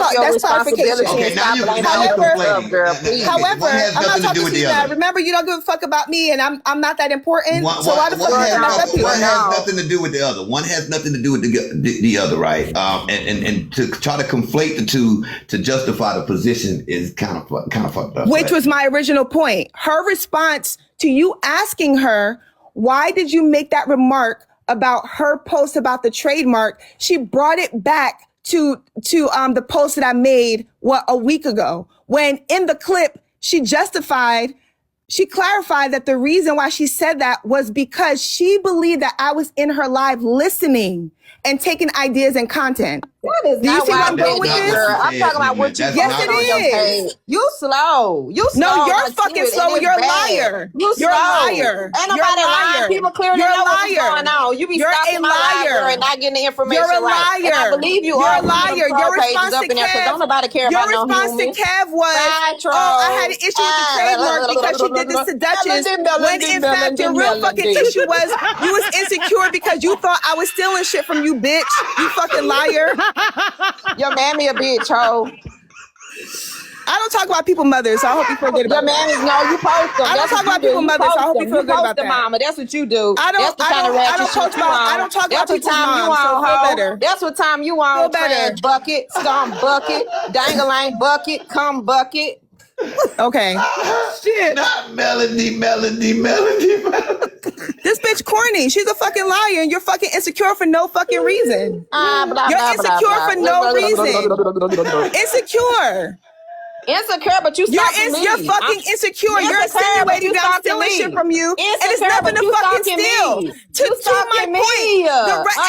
clarification. Okay, now you're complaining. However, I'm not talking to you now. Remember, you don't give a fuck about me, and I'm not that important. So why the fuck are you not up here? One has nothing to do with the other. One has nothing to do with the other, right? And to try to conflate the two to justify the position is kind of fucked up. Which was my original point. Her response to you asking her, why did you make that remark about her post about the trademark? She brought it back to the post that I made a week ago, when in the clip she clarified that the reason why she said that was because she believed that I was in her live listening and taking ideas and content. That is not why I'm doing with this. I'm talking about what you yes, it is. You slow. No, you're fucking slow. You're a liar. You're a liar. Ain't nobody lying. People clearly know what's going on. You be stopping my live and not getting the information right. You're a liar. And I believe you You're are. a liar. Your response to Kev. Don't nobody care about no response to Kev was, I had an issue with the trademark because she did this to Duchess. When in fact your real fucking issue was you was insecure because you thought I was stealing shit from you, bitch. You fucking liar. Your mammy a bitch, ho. I don't talk about people mothers, so I hope you feel good about that. Your mammy, no, you post them. I don't talk about people mothers, so I hope you feel good about that. Mama, that's what you do. I don't talk about people's moms, so feel better. That's what time you on. Trash bucket, scum bucket, dangalang bucket, cum bucket. Okay. Shit. Not Melody. This bitch corny. She's a fucking liar, and you're fucking insecure for no fucking reason. You're insecure for no reason. Insecure. Insecure, but you're fucking insecure. You're insinuating that I'm stealing shit from you, and it's nothing to fucking steal. To my point,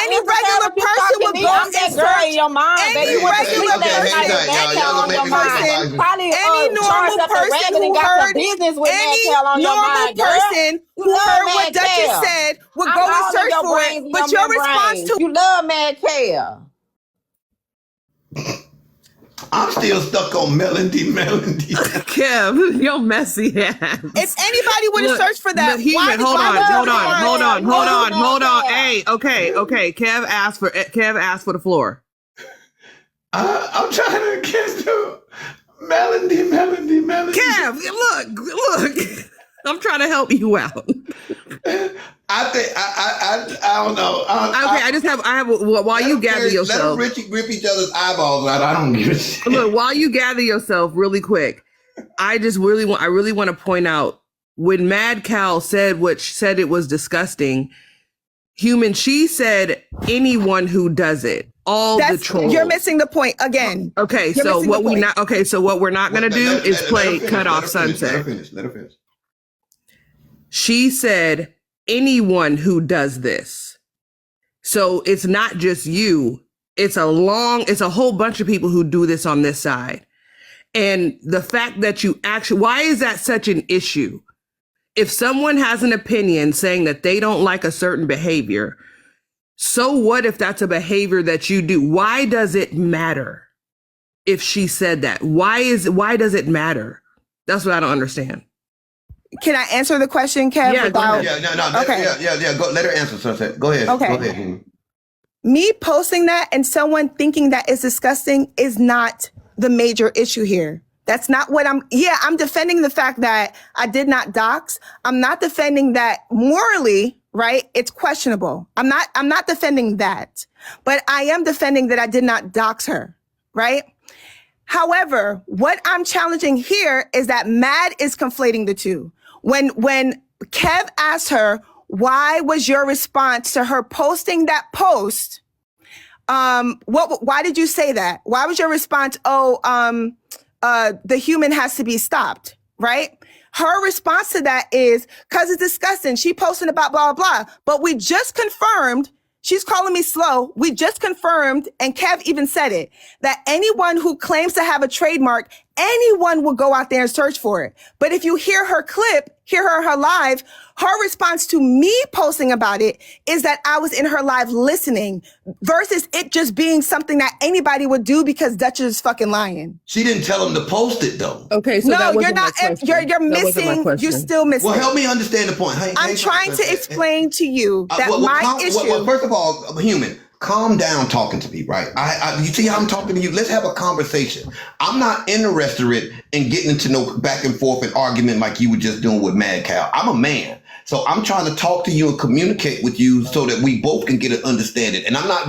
any regular person would go and search. Any regular person, any normal person who heard what Duchess said would go and search for it. But your response to you love Madkal. I'm still stuck on Melody. Kev, you're messy ass. If anybody would have searched for that, hold on. Hey, okay. Kev asked for the floor. I'm trying to get to Melody. Kev, look. I'm trying to help you out. I don't know. I have while you gather yourself. Let them rip each other's eyeballs out. I don't give a shit. Look, while you gather yourself really quick, I really want to point out when Madkal said it was disgusting. Human, she said anyone who does it. The trolls. You're missing the point again. Okay, so what we're not gonna do is play Cut Off Sunset. Let her finish. She said anyone who does this. So it's not just you. It's a whole bunch of people who do this on this side. And the fact that why is that such an issue? if someone has an opinion saying that they don't like a certain behavior, so what if that's a behavior that you do? Why does it matter if she said that? Why does it matter? That's what I don't understand. Can I answer the question, Kev? Yeah, without... Okay. Yeah. Go, let her answer, Sunset. Go ahead. Okay. Go ahead. Me posting that and someone thinking that is disgusting is not the major issue here. That's not what I'm defending the fact that I did not dox. I'm not defending that morally, right? It's questionable. I'm not defending that, but I am defending that I did not dox her, right? However, what I'm challenging here is that Mad is conflating the two. When Kev asked her, why was your response to her posting that post? Why did you say that? Why was your response, the human has to be stopped, right? Her response to that is, cause it's disgusting. She posting about blah, blah, blah. But we just confirmed, she's calling me slow. We just confirmed, and Kev even said it, that anyone who claims to have a trademark, anyone will go out there and search for it. But if you hear her clip, hear her live, her response to me posting about it is that I was in her live listening versus it just being something that anybody would do because Duchess is fucking lying. She didn't tell him to post it though. Okay, so no, you're not. You're missing. You're still missing. Well, help me understand the point. I'm trying to explain to you that my issue. Well, first of all, human, calm down talking to me, right? You see how I'm talking to you? Let's have a conversation. I'm not interested in getting into no back and forth and argument like you were just doing with Madkal. I'm a man. So I'm trying to talk to you and communicate with you so that we both can get an understanding. And I'm not